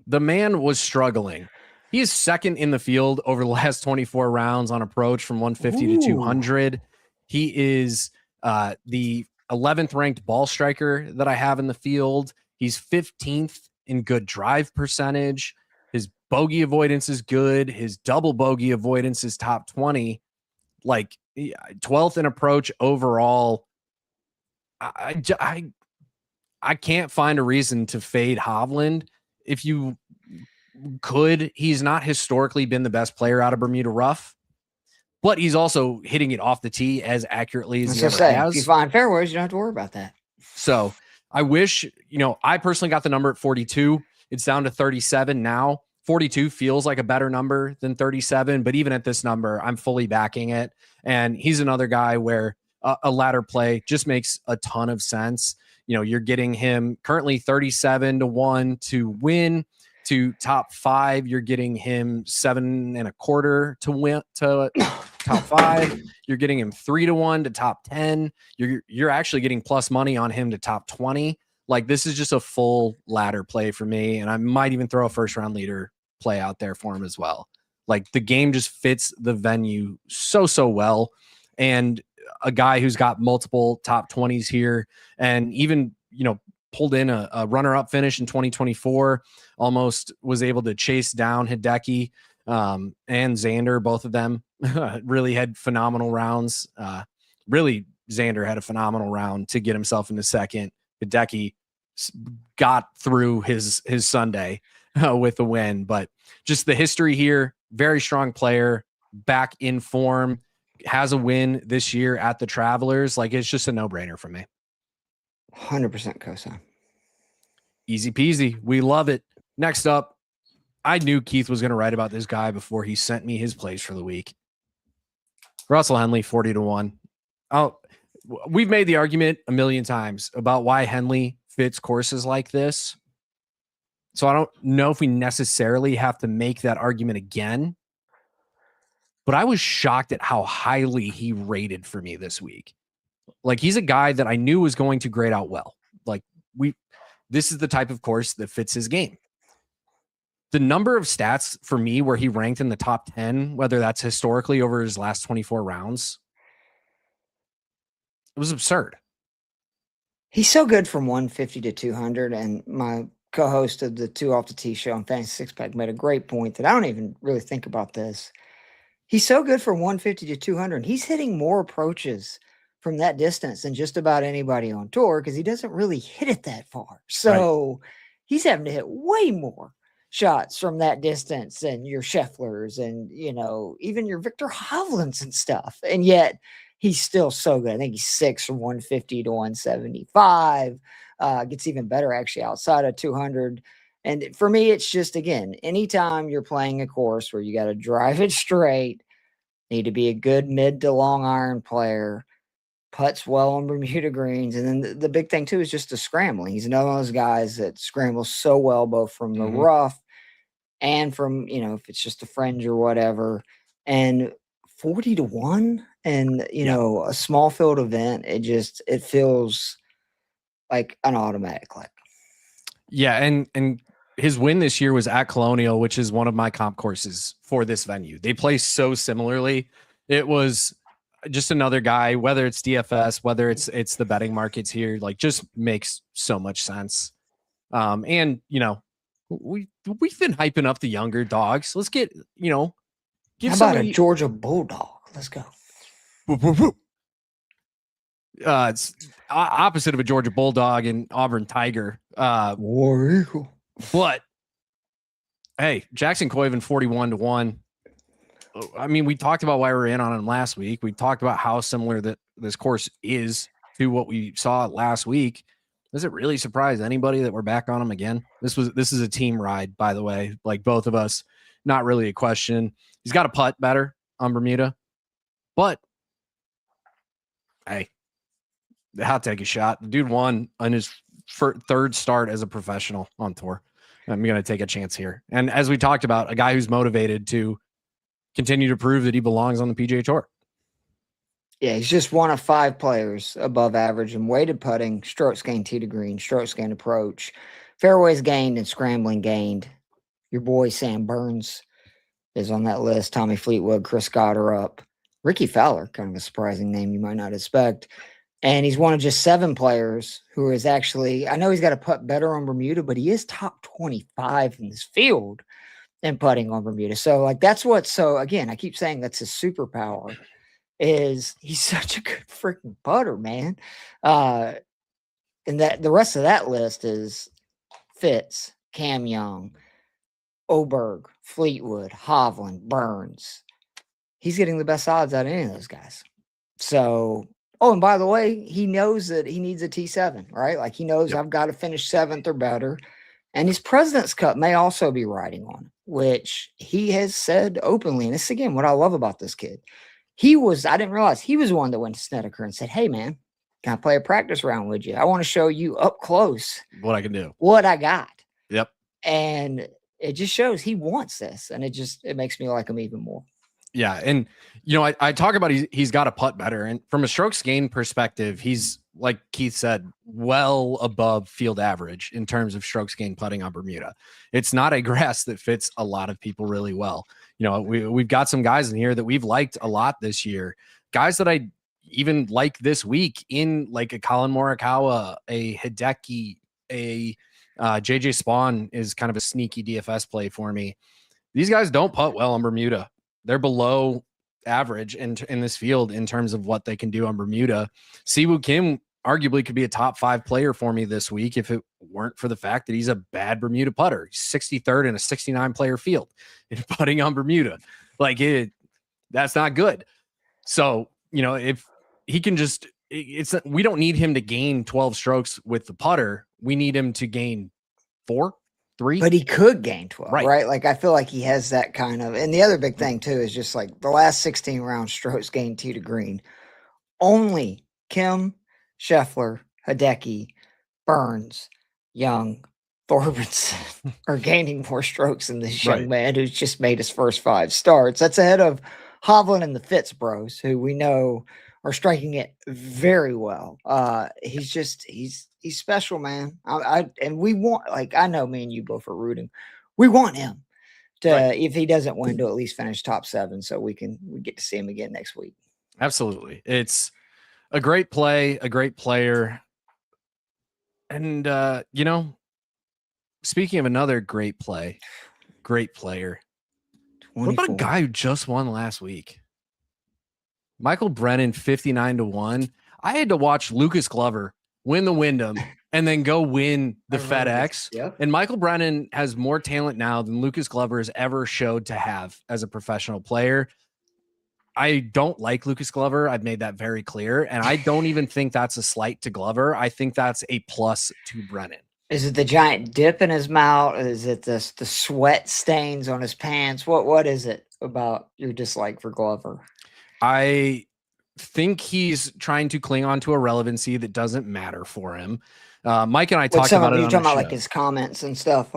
The man was struggling. He is second in the field over the last 24 rounds on approach from 150 to 200. He is the 11th ranked ball striker that I have in the field. He's 15th in good drive percentage. His bogey avoidance is good. His double bogey avoidance is top 20. Like 12th in approach overall. I can't find a reason to fade Hovland. If you could, he's not historically been the best player out of Bermuda rough, but he's also hitting it off the tee as accurately as he ever has. If you find fairways, you don't have to worry about that. So I wish, I personally got the number at 42. It's down to 37 now. 42 feels like a better number than 37, but even at this number, I'm fully backing it. And he's another guy where a ladder play just makes a ton of sense. You're getting him currently 37-1 to win. To top 5, you're getting him 7.25 to win to top 5. You're getting him 3-1 to top 10. You're actually getting plus money on him to top 20. Like this is just a full ladder play for me, and I might even throw a first round leader play out there for him as well. Like the game just fits the venue so well. and a guy who's got multiple top 20s here, and even, pulled in a runner-up finish in 2024, almost was able to chase down Hideki and Xander. Both of them really had phenomenal rounds. Really, Xander had a phenomenal round to get himself into second. Hideki got through his Sunday with a win, but just the history here, very strong player, back in form, has a win this year at the Travelers. Like, it's just a no-brainer for me. 100% cosign. Easy peasy. We love it. Next up, I knew Keith was going to write about this guy before he sent me his plays for the week. Russell Henley, 40-1. Oh, we've made the argument a million times about why Henley fits courses like this. So I don't know if we necessarily have to make that argument again. But I was shocked at how highly he rated for me this week. Like, he's a guy that I knew was going to grade out well. Like, this is the type of course that fits his game. The number of stats for me where he ranked in the top 10, whether that's historically over his last 24 rounds, it was absurd. He's so good from 150 to 200. And my co-host of the Two Off the Tee show on Fantasy Six Pack made a great point that I don't even really think about this. He's so good from 150 to 200. He's hitting more approaches from that distance than just about anybody on tour because he doesn't really hit it that far. So he's having to hit way more shots from that distance than your Schefflers and, even your Viktor Hovlands and stuff. And yet he's still so good. I think he's 6 from 150 to 175. Gets even better actually outside of 200. And for me, it's just, again, anytime you're playing a course where you got to drive it straight, need to be a good mid to long iron player, putts well on Bermuda greens. And then the big thing, too, is just the scrambling. He's another one of those guys that scrambles so well, both from the rough and from, if it's just a fringe or whatever. And 40-1 and, a small field event, it feels like an automatic click. Yeah, and his win this year was at Colonial, which is one of my comp courses for this venue. They play so similarly. It was just another guy, whether it's DFS, whether it's the betting markets here, like, just makes so much sense. And we've been hyping up the younger dogs. Let's get, give How about a Georgia Bulldog? Let's go. It's opposite of a Georgia Bulldog and Auburn Tiger. War Eagle. But hey, Jackson Koivun 41-1. I mean, we talked about why we're in on him last week. We talked about how similar that this course is to what we saw last week. Does it really surprise anybody that we're back on him again? This is a team ride, by the way. Like, both of us, not really a question. He's got to putt better on Bermuda, but hey, I'll take a shot. The dude won on his third start as a professional on tour. I'm going to take a chance here. And as we talked about, a guy who's motivated to continue to prove that he belongs on the PGA Tour. Yeah, he's just one of 5 players above average in weighted putting, strokes gained tee to green, strokes gained approach, fairways gained, and scrambling gained. Your boy Sam Burns is on that list. Tommy Fleetwood, Chris Scott are up. Ricky Fowler, kind of a surprising name you might not expect. And he's one of just 7 players who is actually, I know he's got to putt better on Bermuda, but he is top 25 in this field in putting on Bermuda. So, like, that's again, I keep saying that's his superpower, is he's such a good freaking putter, man. And that the rest of that list is Fitz, Cam Young, Oberg, Fleetwood, Hovland, Burns. He's getting the best odds out of any of those guys. So, oh, and by the way, he knows that he needs a T7, right? Like, he knows I've got to finish 7th or better. And his President's Cup may also be riding on it, which he has said openly. And this is, again, what I love about this kid. I didn't realize he was the one that went to Snedeker and said, hey, man, can I play a practice round with you? I want to show you up close what I can do, what I got. Yep. And it just shows he wants this. And it makes me like him even more. Yeah. And, I talk about he's got to putt better. And from a strokes gain perspective, he's, like Keith said, well above field average in terms of strokes gain putting on Bermuda. It's not a grass that fits a lot of people really well. We've got some guys in here that we've liked a lot this year guys that I even like this week in like a Colin Morikawa, a Hideki, a JJ Spawn is kind of a sneaky DFS play for me. These guys don't putt well on Bermuda. They're below average in this field in terms of what they can do on Bermuda. Siwoo Kim arguably could be a top 5 player for me this week if it weren't for the fact that he's a bad Bermuda putter. He's 63rd in a 69 player field in putting on Bermuda. Like that's not good. So, if he can just, we don't need him to gain 12 strokes with the putter. We need him to gain 4, 3. But he could gain 12, right? Right? Like, I feel like he has that kind of, and the other big thing too is just like the last 16 round strokes gained tee to green. Only Kim, Scheffler, Hideki, Burns, Young, Thorbenson are gaining more strokes than this young man who's just made his first 5 starts. That's ahead of Hovland and the Fitz bros, who we know are striking it very well. He's special, man. And we want, like, I know me and you both are rooting. We want him to, if he doesn't win, to at least finish top 7, so we get to see him again next week. Absolutely. It's a great play, a great player. And, speaking of another great play, great player, 24. What about a guy who just won last week? Michael Brennan, 59-1. I had to watch Lucas Glover win the Wyndham and then go win the FedEx. Yep. And Michael Brennan has more talent now than Lucas Glover has ever showed to have as a professional player. I don't like Lucas Glover. I've made that very clear. And I don't even think that's a slight to Glover. I think that's a plus to Brennan. Is it the giant dip in his mouth? Is it the sweat stains on his pants? What is it about your dislike for Glover? I think he's trying to cling on to a relevancy that doesn't matter for him. Mike and I talked about it. You're talking about like his comments and stuff.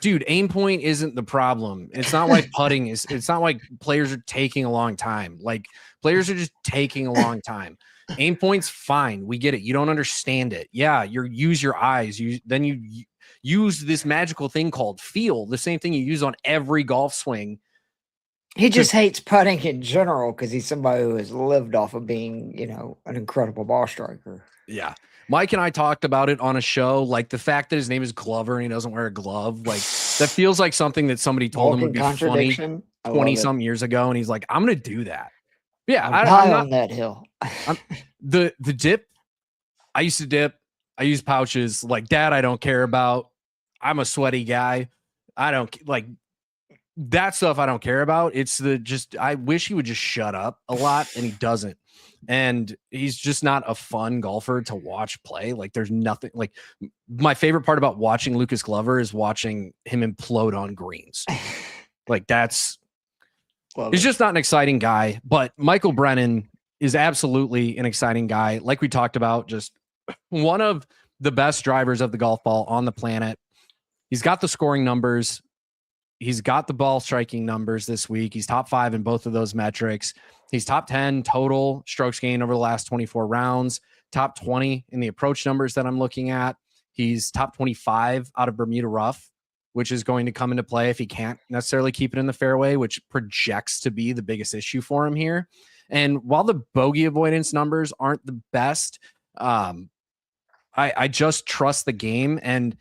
Dude, aim point isn't the problem. It's not like putting is. It's not like players are taking a long time. Like players are just taking a long time. Aim point's fine. We get it. You don't understand it. Yeah, use your eyes. You use this magical thing called feel. The same thing you use on every golf swing. He just hates putting in general because he's somebody who has lived off of being, an incredible ball striker. Yeah. Mike and I talked about it on a show, like the fact that his name is Glover and he doesn't wear a glove. Like that feels like something that somebody told him would be funny 20-some years ago. And he's like, I'm going to do that. Yeah. I'm not on that hill. The dip, I used to dip. I use pouches like that. I don't care about. I'm a sweaty guy. I don't like that stuff. I don't care about. It's I wish he would just shut up a lot, and he doesn't. And he's just not a fun golfer to watch play. Like there's nothing like my favorite part about watching Lucas Glover is watching him implode on greens. Like he's just not an exciting guy, but Michael Brennan is absolutely an exciting guy. Like we talked about, just one of the best drivers of the golf ball on the planet. He's got the scoring numbers. He's got the ball striking numbers this week. He's top 5 in both of those metrics. He's top 10 total strokes gained over the last 24 rounds, top 20 in the approach numbers that I'm looking at. He's top 25 out of Bermuda rough, which is going to come into play if he can't necessarily keep it in the fairway, which projects to be the biggest issue for him here. And while the bogey avoidance numbers aren't the best, I just trust the game. And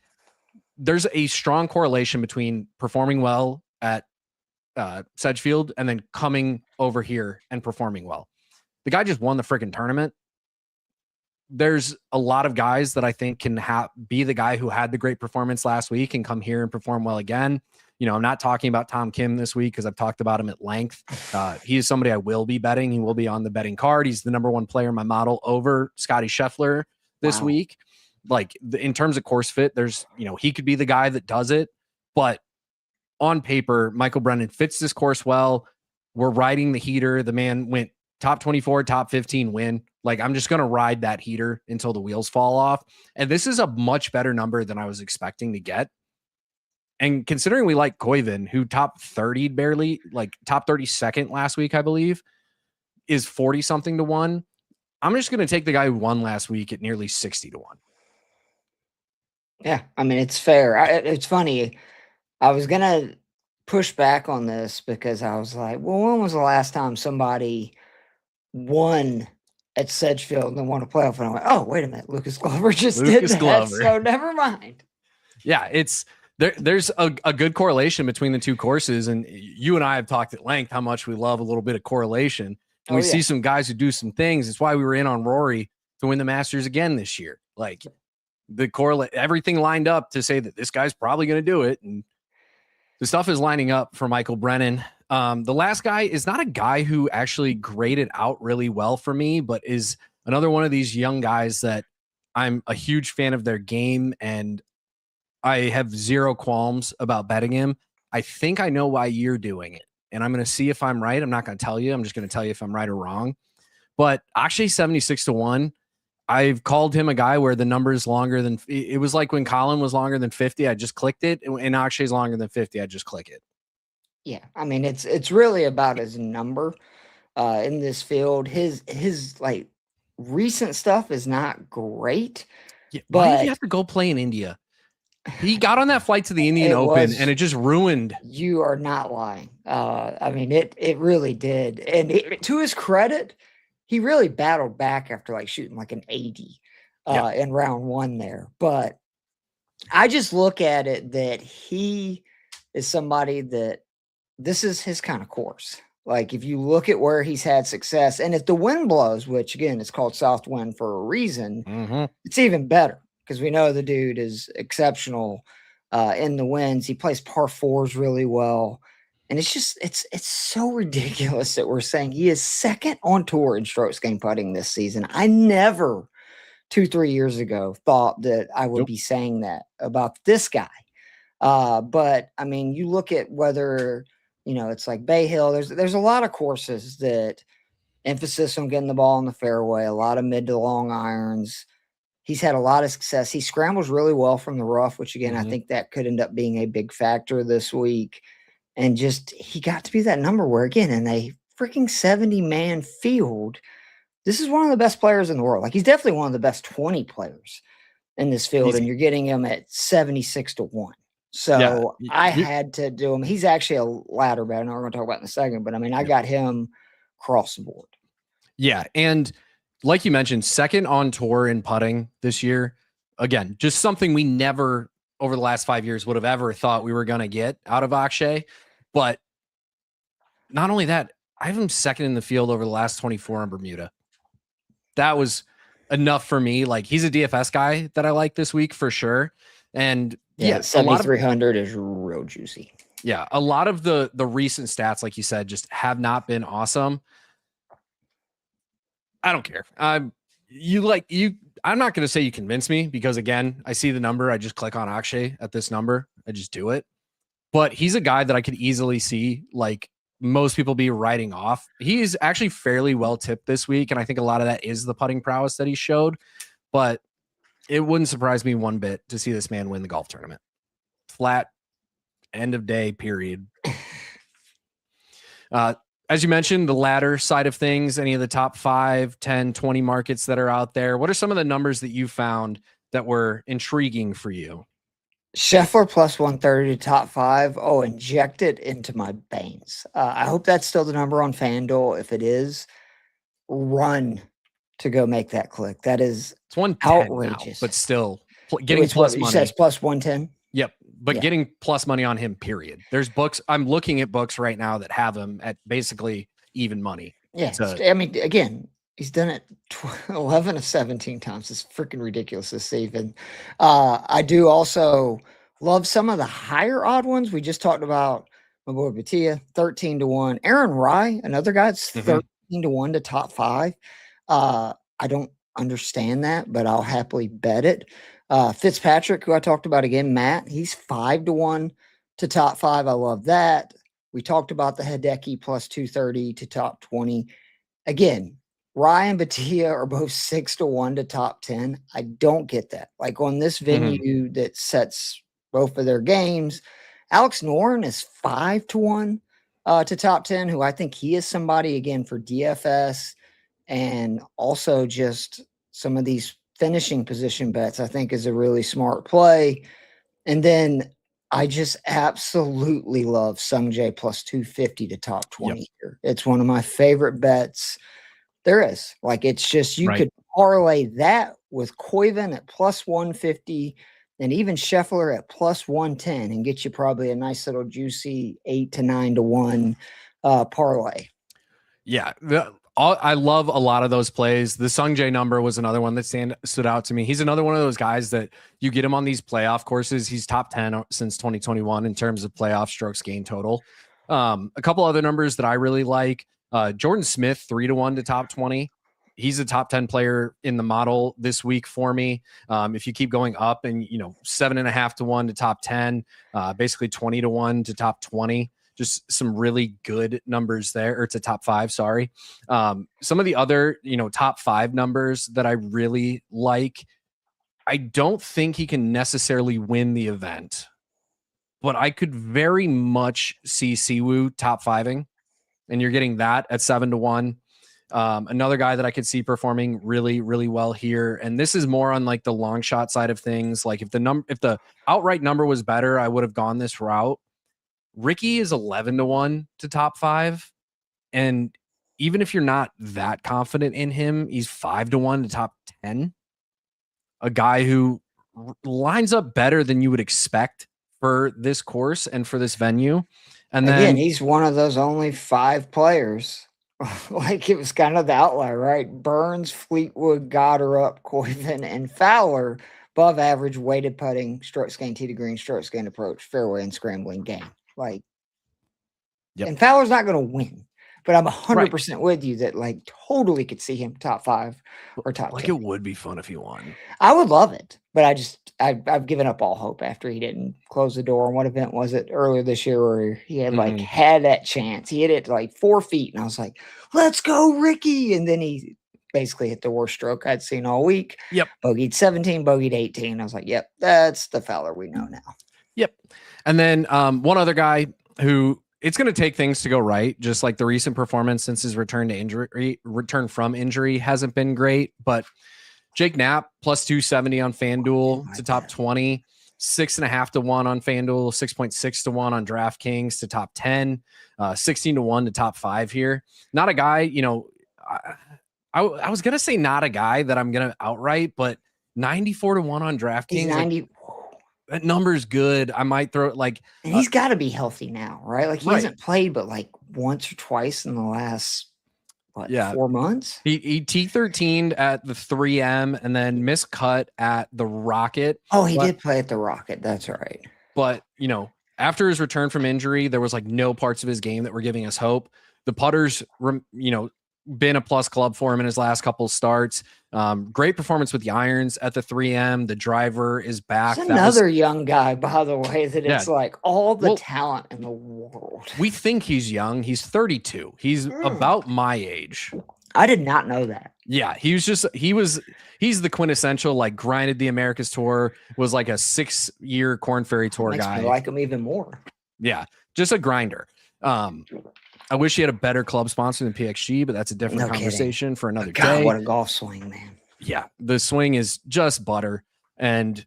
there's a strong correlation between performing well at Sedgefield and then coming over here and performing well. The guy just won the freaking tournament. There's a lot of guys that I think can be the guy who had the great performance last week and come here and perform well again. I'm not talking about Tom Kim this week because I've talked about him at length. He is somebody I will be betting. He will be on the betting card. He's the number 1 player in my model over Scottie Scheffler this week. Like in terms of course fit, there's, he could be the guy that does it, but on paper, Michael Brennan fits this course well. We're riding the heater. The man went top 24, top 15 win. Like I'm just going to ride that heater until the wheels fall off. And this is a much better number than I was expecting to get. And considering we like Koivun, who top 30 barely, like top 32nd last week, I believe, is 40 something to 1. I'm just going to take the guy who won last week at nearly 60 to 1. Yeah, I mean, it's fair. It's funny. I was going to push back on this because I was like, well, when was the last time somebody won at Sedgefield and won a playoff. And I went, oh, wait a minute. Lucas Glover just did that. So never mind. Yeah, there's a good correlation between the two courses. And you and I have talked at length how much we love a little bit of correlation. And we see some guys who do some things. It's why we were in on Rory to win the Masters again this year. Like everything lined up to say that this guy's probably going to do it. And the stuff is lining up for Michael Brennan. The last guy is not a guy who actually graded out really well for me, but is another one of these young guys that I'm a huge fan of their game, and I have zero qualms about betting him. I think I know why you're doing it, and I'm going to see if I'm right. I'm not going to tell you. I'm just going to tell you if I'm right or wrong. But Akshay 76-1. I've called him a guy where the number is longer than it was like when Colin was longer than 50. I just clicked it, and Akshay's longer than 50. I just click it. Yeah, I mean it's really about his number in this field. His like recent stuff is not great. Yeah, why did he have to go play in India? He got on that flight to the Indian Open, and it just ruined. You are not lying. I mean it really did, and to his credit, he really battled back after like shooting like an 80 in round one there. But I just look at it that he is somebody that this is his kind of course. Like if you look at where he's had success, and if the wind blows, which again, it's called Southwind for a reason, it's even better because we know the dude is exceptional in the winds. He plays par fours really well. And it's just, it's so ridiculous that we're saying he is second on tour in strokes gained putting this season. I never 2-3 years ago thought that I would be saying that about this guy. But I mean, you look at whether, it's like Bay Hill, there's a lot of courses that emphasis on getting the ball in the fairway, a lot of mid to long irons. He's had a lot of success. He scrambles really well from the rough, which again, I think that could end up being a big factor this week. And just, he got to be that number where, again, in a freaking 70-man field, this is one of the best players in the world. Like, he's definitely one of the best 20 players in this field, and you're getting him at 76-1. So I had to do him. He's actually a ladder bet. I know we're going to talk about in a second, but I mean, I got him across the board. Yeah. And like you mentioned, second on tour in putting this year. Again, just something we never over the last 5 years would have ever thought we were going to get out of Akshay. But not only that, I have him second in the field over the last 24 on Bermuda. That was enough for me. Like, he's a DFS guy that I like this week for sure. And 7,300 is real juicy. Yeah. A lot of the recent stats, like you said, just have not been awesome. I don't care. I'm not going to say you convince me because, again, I see the number. I just click on Akshay at this number. I just do it. But he's a guy that I could easily see, like, most people be writing off. He's actually fairly well tipped this week, and I think a lot of that is the putting prowess that he showed. But it wouldn't surprise me one bit to see this man win the golf tournament. Flat, end of day, period. As you mentioned, the ladder side of things, any of the top 5, 10, 20 markets that are out there, what are some of the numbers that you found that were intriguing for you? Scheffler plus 130 to top 5. Oh, inject it into my veins. I hope that's still the number on FanDuel. If it is, run to go make that click. That is outrageous. Now, but still getting plus money. You said it's plus 110? Yep. But getting plus money on him, period. There's books. I'm looking at books right now that have him at basically even money. Yeah. I mean, again, he's done it 11 of 17 times. It's freaking ridiculous this season. I do also love some of the higher odd ones. We just talked about my boy Bhatia, 13-1. Aaron Rye, another guy, it's 13-1 to top 5. I don't understand that, but I'll happily bet it. Fitzpatrick, who I talked about again, Matt, he's 5-1 to top 5. I love that. We talked about the Hideki plus 230 to top 20. Again, Ryan and Bhatia are both 6-1 to top 10. I don't get that. Like, on this venue that sets both of their games, Alex Noren is 5-1 to top 10, who I think he is somebody, again, for DFS and also just some of these finishing position bets, I think, is a really smart play. And then I just absolutely love Sungjae plus 250 to top 20 here. It's one of my favorite bets There is. Like, it's just, you could parlay that with Koivun at plus 150 and even Scheffler at plus 110 and get you probably a nice little juicy 8 to 9 to 1 parlay. Yeah. I love a lot of those plays. The Sung Jae number was another one that stood out to me. He's another one of those guys that you get him on these playoff courses. He's top 10 since 2021 in terms of playoff strokes gained total. A couple other numbers that I really like. Jordan Smith, 3 to 1 to top 20. He's a top 10 player in the model this week for me. If you keep going up and, 7.5 to 1 to top 10, basically 20 to 1 to top 20. Just some really good numbers there, or to top 5, sorry. Some of the other, top 5 numbers that I really like, I don't think he can necessarily win the event, but I could very much see Siwoo top 5ing, and you're getting that at 7 to 1. Another guy that I could see performing really, really well here, and this is more on like the long shot side of things. Like if the outright number was better, I would have gone this route. Ricky is 11 to 1 to top 5. And even if you're not that confident in him, he's 5 to 1 to top 10. A guy who lines up better than you would expect for this course and for this venue. And then he's one of those only 5 players. Like, it was kind of the outlier, right? Burns, Fleetwood, Goddard, Koivun, and Fowler above average weighted putting, strokes gained tee to green, strokes gained approach, fairway, and scrambling game. Like, and Fowler's not going to win, but I'm 100% with you that like totally could see him top 5 or top 10. It would be fun if he won. I would love it, but I've given up all hope after he didn't close the door. And what event was it earlier this year where he had had that chance? He hit it like 4 feet, and I was like, "Let's go, Ricky!" And then he basically hit the worst stroke I'd seen all week. Yep, bogeyed 17, bogeyed 18. I was like, "Yep, that's the Fowler we know now." Yep. And then one other guy who it's going to take things to go right, just like the recent performance since his return from injury hasn't been great. But Jake Knapp plus 270 on FanDuel to top 20, 6.5 to 1 on FanDuel, 6.6 to 1 on DraftKings to top 10, 16 to 1 to top 5 here. Not a guy, I was going to say not a guy that I'm going to outright, but 94 to 1 on DraftKings. That number's good. I might throw it like, and he's got to be healthy now, right? Like he hasn't played but like once or twice in the last 4 months. He T13'd at the 3M and then missed cut at the Rocket. Oh, he did play at the Rocket. That's right. But after his return from injury, there was like no parts of his game that were giving us hope. The putter's, been a plus club for him in his last couple starts. Great performance with the irons at the 3M. The driver is back. That's another young guy, by the way, that it's like all the talent in the world. We think he's young. He's 32. He's about my age. I did not know that. Yeah, he's the quintessential, like, grinded the Americas Tour, was like a 6-year Corn Ferry Tour guy. I like him even more. Yeah, just a grinder. I wish he had a better club sponsor than PXG, but that's a different conversation for another day. What a golf swing, man. Yeah, the swing is just butter. And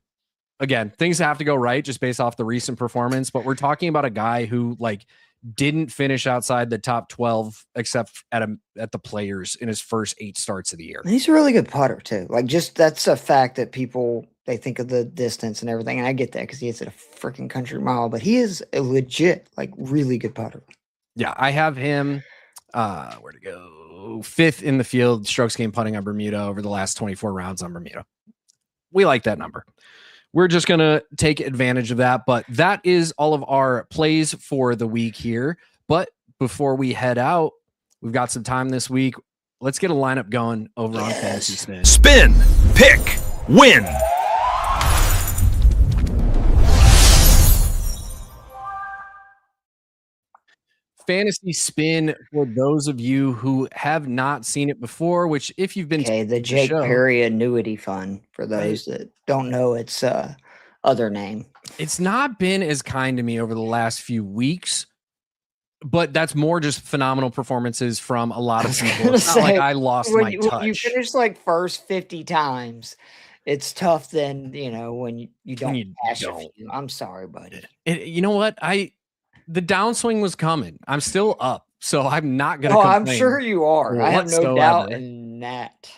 again, things have to go right just based off the recent performance. But we're talking about a guy who like didn't finish outside the top 12 except at the Players in his first 8 starts of the year. And he's a really good putter too. Like, just that's a fact that they think of the distance and everything. And I get that because he hits at a freaking country mile, but he is a legit, like, really good putter. Yeah, I have him, where to go? 5th in the field, strokes gained putting on Bermuda over the last 24 rounds on Bermuda. We like that number. We're just going to take advantage of that. But that is all of our plays for the week here. But before we head out, we've got some time this week. Let's get a lineup going over on FantasySpin. Spin, pick, win. FantasySpin, for those of you who have not seen it before, which if you've been the Jake Parry annuity fund, for those that don't know its other name. It's not been as kind to me over the last few weeks, but that's more just phenomenal performances from a lot of people. It's not like I lost my touch. When you finish like first 50 times, it's tough then, when you don't cash a few. I'm sorry, buddy. You know what? The downswing was coming. I'm still up. so I'm not going to Oh, complain. I'm sure you are. I have no doubt whatsoever. in that.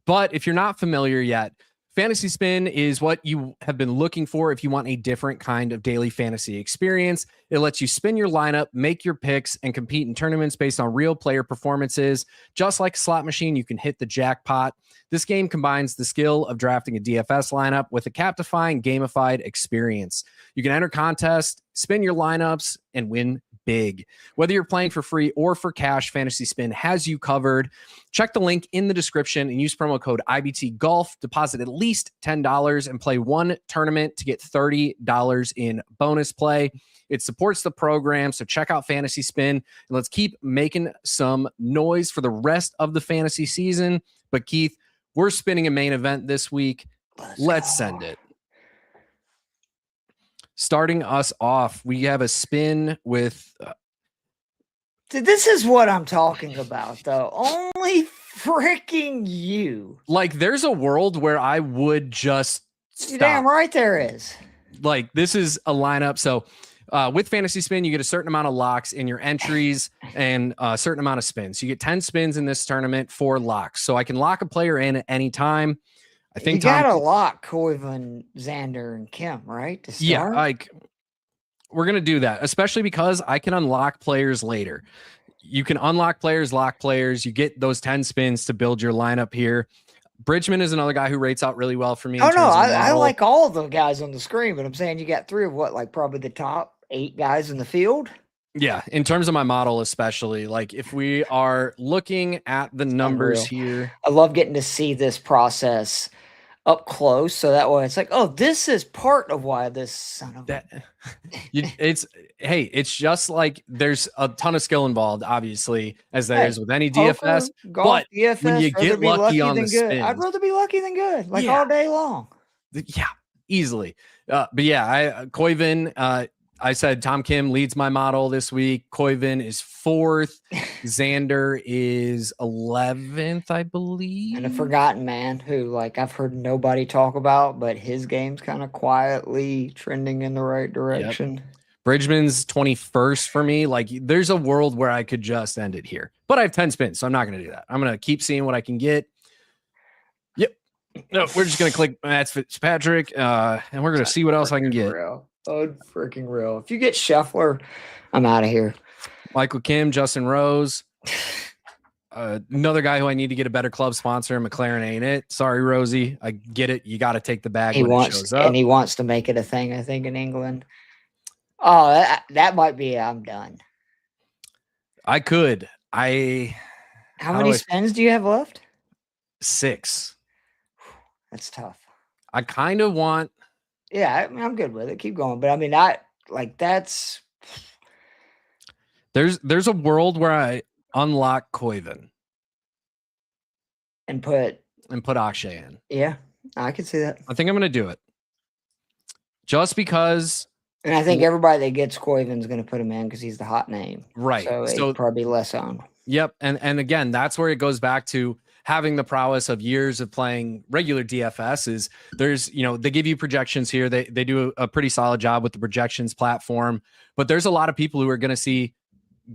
But if you're not familiar yet, Fantasy Spin is what you have been looking for if you want a different kind of daily fantasy experience. It lets you spin your lineup, make your picks, and compete in tournaments based on real player performances. Just like a slot machine, you can hit the jackpot. This game combines the skill of drafting a DFS lineup with a captifying, gamified experience. You can enter contests, spin your lineups, and win big. Whether you're playing for free or for cash, Fantasy Spin has you covered. Check the link in the description and use promo code IBTGolf. Deposit at least $10 and play one tournament to get $30 in bonus play. It supports the program, so check out Fantasy Spin and let's keep making some noise for the rest of the fantasy season. But Keith, we're spinning a main event this week. Let's send it. Starting us off, we have a spin with... This is what I'm talking about, though. Only freaking you. Like, there's a world where I would just stop. You're damn right there is. Like, this is a lineup. So with Fantasy Spin, you get a certain amount of locks in your entries and a certain amount of spins. You get 10 spins in this tournament, 4 locks. So I can lock a player in at any time. I think you gotta lock Koivun, Xander, and Kim, right? To start? Yeah, like we're gonna do that, especially because I can unlock players later. You can unlock players, lock players. You get those 10 spins to build your lineup here. Bridgman is another guy who rates out really well for me. Oh no, I like all the guys on the screen, but I'm saying you got 3 of what, like probably the top 8 guys in the field. Yeah, in terms of my model, especially, like if we are looking at the numbers here. I love getting to see this process up close, so that way it's like, oh, this is part of why this son of it's just like there's a ton of skill involved, obviously, as there is with any DFS. Poker, golf, but DFS, when you get lucky on the spins, I'd rather be lucky than good, like all day long. Yeah, easily. But yeah, Koivun, I said Tom Kim leads my model this week. Koivun is 4th. Xander is 11th, I believe. And a forgotten man who, like, I've heard nobody talk about, but his game's kind of quietly trending in the right direction. Yep. Bridgman's 21st for me. Like, there's a world where I could just end it here. But I have 10 spins, so I'm not going to do that. I'm going to keep seeing what I can get. Yep. No, we're just going to click Matt Fitzpatrick, and we're going to see what else I can get. Oh, freaking real. If you get Scheffler, I'm out of here. Michael Kim, Justin Rose. Another guy who I need to get a better club sponsor. McLaren ain't it. Sorry, Rosie. I get it. You got to take the bag when it shows up. And he wants to make it a thing, I think, in England. Oh, that might be I'm done. I could. How many spins do you have left? 6. That's tough. I kind of want... Yeah, I mean, I'm good with it. Keep going. But I mean, that's... There's a world where I unlock Koivun. And put Akshay in. Yeah, I can see that. I think I'm going to do it. Just because... And I think everybody that gets Koivun's going to put him in because he's the hot name. Right. So it's probably less owned. Yep. And again, that's where it goes back to having the prowess of years of playing regular DFS. Is there's, they give you projections here. They do a pretty solid job with the projections platform, but there's a lot of people who are going to see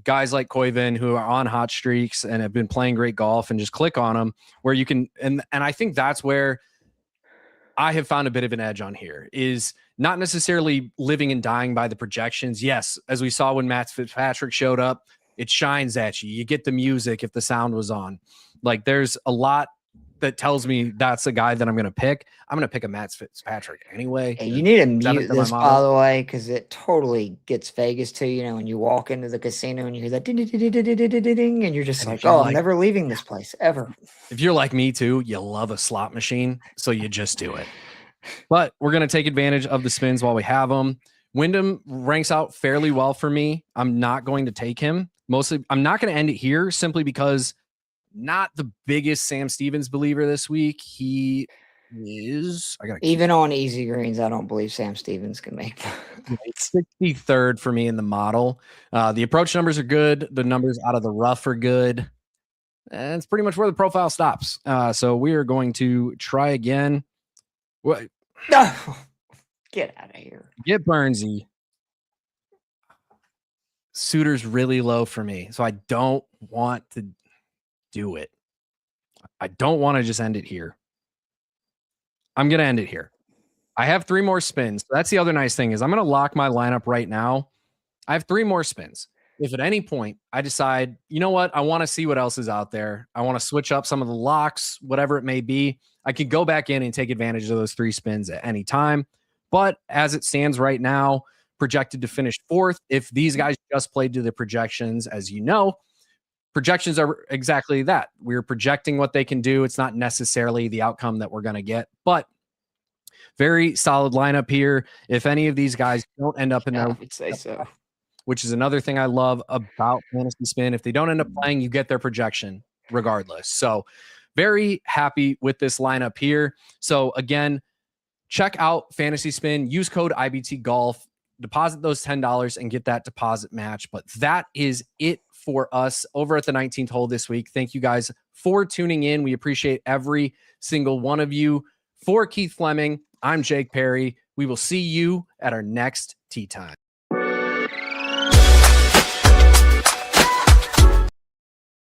guys like Koivun who are on hot streaks and have been playing great golf and just click on them where you can. And I think that's where I have found a bit of an edge on here is not necessarily living and dying by the projections. Yes. As we saw when Matt Fitzpatrick showed up, it shines at you. You get the music if the sound was on. Like there's a lot that tells me that's a guy that I'm going to pick. I'm going to pick a Matt Fitzpatrick anyway. Hey, you need to mute this, by the way, because it totally gets Vegas to you. When you walk into the casino and you hear that ding, ding, ding, ding, ding, ding, ding, ding, and you're just like, oh, I'm never leaving this place ever. If you're like me too, you love a slot machine, so you just do it. But we're going to take advantage of the spins while we have them. Wyndham ranks out fairly well for me. I'm not going to take him. Mostly, I'm not going to end it here simply because not the biggest Sam Stevens believer this week. He is even on easy greens. I don't believe Sam Stevens can make 63rd for me in the model. The approach numbers are good. The numbers out of the rough are good. And it's pretty much where the profile stops. So we are going to try again. What? No, get out of here. Get Burnsy. suitor's really low for me. So I don't want to do it. I don't want to just end it here. I'm going to end it here. I have 3 more spins. That's the other nice thing is I'm going to lock my lineup right now. I have 3 more spins. If at any point I decide, you know what, I want to see what else is out there. I want to switch up some of the locks, whatever it may be. I could go back in and take advantage of those 3 spins at any time. But as it stands right now, projected to finish 4th. If these guys just played to the projections, as you know, projections are exactly that. We're projecting what they can do. It's not necessarily the outcome that we're going to get, but very solid lineup here. If any of these guys don't end up in I there, would say so. which is another thing I love about FantasySpin. If they don't end up playing, you get their projection regardless. So very happy with this lineup here. So again, check out FantasySpin, use code IBT Golf, deposit those $10 and get that deposit match. But that is it for us over at the 19th hole this week. Thank you guys for tuning in. We appreciate every single one of you. For Keith Flemming, I'm Jake Parry. We will see you at our next tee time.